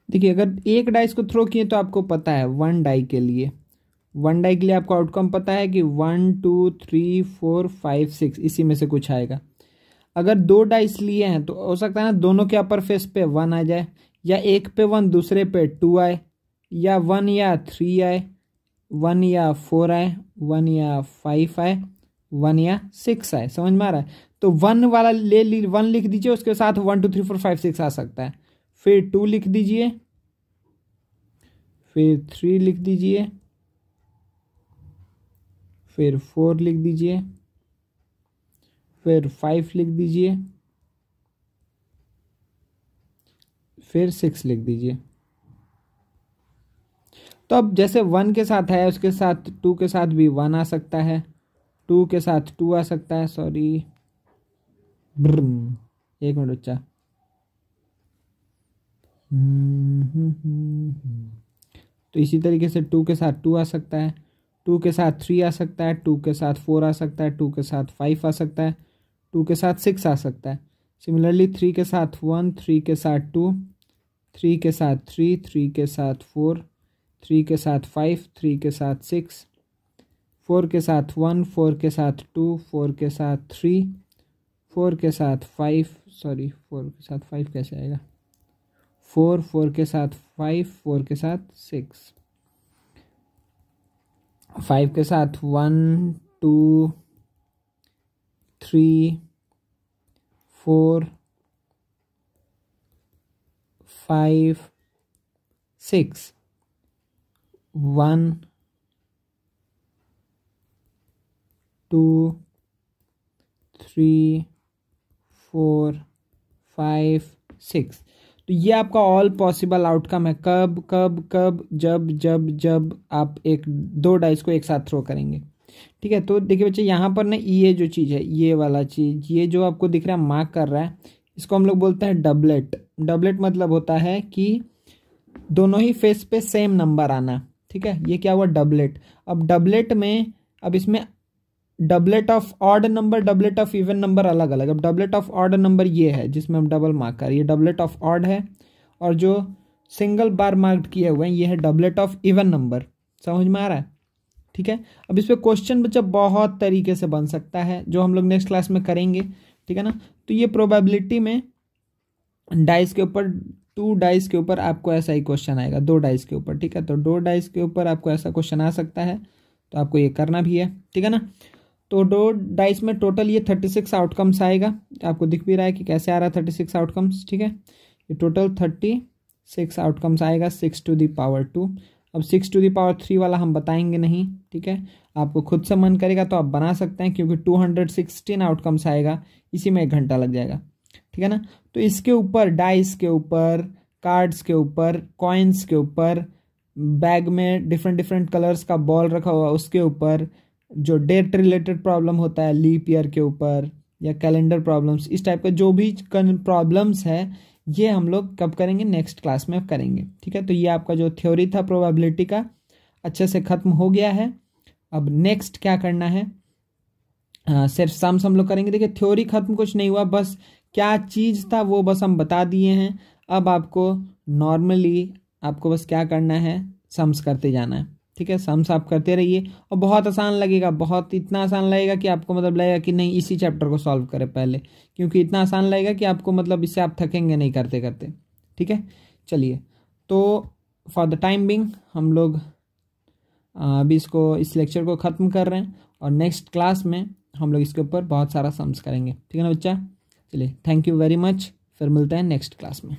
देखिए, अगर एक डाइस को थ्रो किए तो आपको पता है 1 डाई के लिए, 1 डाई के लिए आपको आउटकम पता है कि 1 2 3 4 5 6 इसी में से कुछ आएगा। अगर 2 डाइस लिए हैं तो हो सकता है ना दोनों के अपर फेस पे 1 आ जाए, या एक पे 1 दूसरे पे 2 आए, या 1 या 3 आए, 1 या 4 आए, 1 या 5 आए, 1 या 6 आए, समझ में आ रहा है। तो 1 वाला 1 लिख दीजिए, उसके साथ 1 2 3 4 5 6 आ सकता है, फिर 2 लिख दीजिए, फिर 3 लिख दीजिए, फिर 4 लिख दीजिए, फिर 5 लिख दीजिए, फिर 6 लिख दीजिए। तो अब जैसे 1 के साथ है उसके साथ 2 के साथ भी 1 आ सकता है, 2 के साथ 2 आ सकता है, सॉरी एक मिनट बच्चा। तो इसी तरीके से 2 के साथ 2 आ सकता है, 2 के साथ 3 आ सकता है, 2 के साथ 4 आ सकता है, 2 के साथ 5 आ सकता है, 2 के साथ 6 आ सकता है। सिमिलरली 3 के साथ 1, 3 के साथ 2, 3 के साथ 3, 3 के साथ 4, 3 के साथ 5, 3 के साथ 6, 4 के साथ 1, 4 के साथ 2, 4 के साथ 3, 4 के साथ 5, सॉरी 4 के साथ 5 कैसे आएगा, 4, 4 के साथ 5, 4 के साथ 6, 5 के साथ 1, 2, 3, 4, 5, 6, 1, 2, 3, 4, 5, 6। तो ये आपका ऑल पॉसिबल आउटकम है। कब कब कब, जब जब जब आप एक दो डाइस को एक साथ थ्रो करेंगे। ठीक है, तो देखिए बच्चे यहाँ पर ना ये जो चीज़ है, ये वाला चीज़, ये जो आपको दिख रहा है मार्क कर रहा है, इसको हम लोग बोलते हैं डबलेट। डबलेट मतलब होता है कि दोनों ही फेस पे सेम नंबर आना। ठीक है, ये क्या हुआ, डबलेट। अब डबलेट में, अब इसमें doublet of odd number, doublet of even number अलग अलग। अब डबलेट ऑफ ऑड नंबर ये है जिसमें हम डबल मार्क कर, ये डबलेट ऑफ ऑड है, और जो सिंगल बार मार्क किए हुए हैं ये है डबलेट ऑफ इवन नंबर। समझ में आ रहा है? ठीक है, अब इस पे क्वेश्चन बच्चा बहुत तरीके से बन सकता है जो हम लोग नेक्स्ट क्लास में करेंगे। ठीक है ना, तो ये प्रोबेबिलिटी में डाइस के ऊपर, 2 डाइस के ऊपर आपको ऐसा ही क्वेश्चन आएगा, 2 डाइस के ऊपर। ठीक है, तो 2 डाइस के ऊपर आपको ऐसा क्वेश्चन आ सकता है, तो आपको ये करना भी है। ठीक है ना, तो 2 डाइस में टोटल ये 36 आउटकम्स आएगा। आपको दिख भी रहा है कि कैसे आ रहा है 36 आउटकम्स। ठीक है, ये टोटल 36 आउटकम्स आएगा 6 टू द पावर 2। अब 6 टू द पावर 3 वाला हम बताएंगे नहीं। ठीक है, आपको खुद से मन करेगा तो आप बना सकते हैं, क्योंकि 216 आउटकम्स आएगा, इसी में 1 घंटा लग जाएगा। ठीक है ना, तो इसके ऊपर, डाइस के ऊपर, कार्ड्स के ऊपर, कॉइन्स के ऊपर, बैग में डिफरेंट डिफरेंट कलर्स का बॉल रखा हुआ उसके ऊपर, जो डेट रिलेटेड प्रॉब्लम होता है लीप ईयर के ऊपर, या कैलेंडर प्रॉब्लम्स, इस टाइप का जो भी प्रॉब्लम्स है ये हम लोग कब करेंगे, नेक्स्ट क्लास में करेंगे। ठीक है, तो ये आपका जो थ्योरी था प्रोबेबिलिटी का अच्छे से खत्म हो गया है। अब नेक्स्ट क्या करना है, सिर्फ सम्स हम लोग करेंगे। देखिए थ्योरी खत्म कुछ नहीं हुआ, बस क्या चीज़ था वो बस हम बता दिए हैं। अब आपको नॉर्मली आपको बस क्या करना है, सम्स करते जाना है। ठीक है, सम्स आप करते रहिए, और बहुत आसान लगेगा, बहुत इतना आसान लगेगा कि आपको मतलब लगेगा कि नहीं इसी चैप्टर को सॉल्व करें पहले, क्योंकि इतना आसान लगेगा कि आपको मतलब इससे आप थकेंगे नहीं करते करते। ठीक है, चलिए, तो फॉर द टाइम बिंग हम लोग अभी इस लेक्चर को ख़त्म कर रहे हैं, और नेक्स्ट क्लास में हम लोग इसके ऊपर बहुत सारा सम्स करेंगे। ठीक है ना बच्चा, चलिए थैंक यू वेरी मच, फिर मिलते हैं नेक्स्ट क्लास में।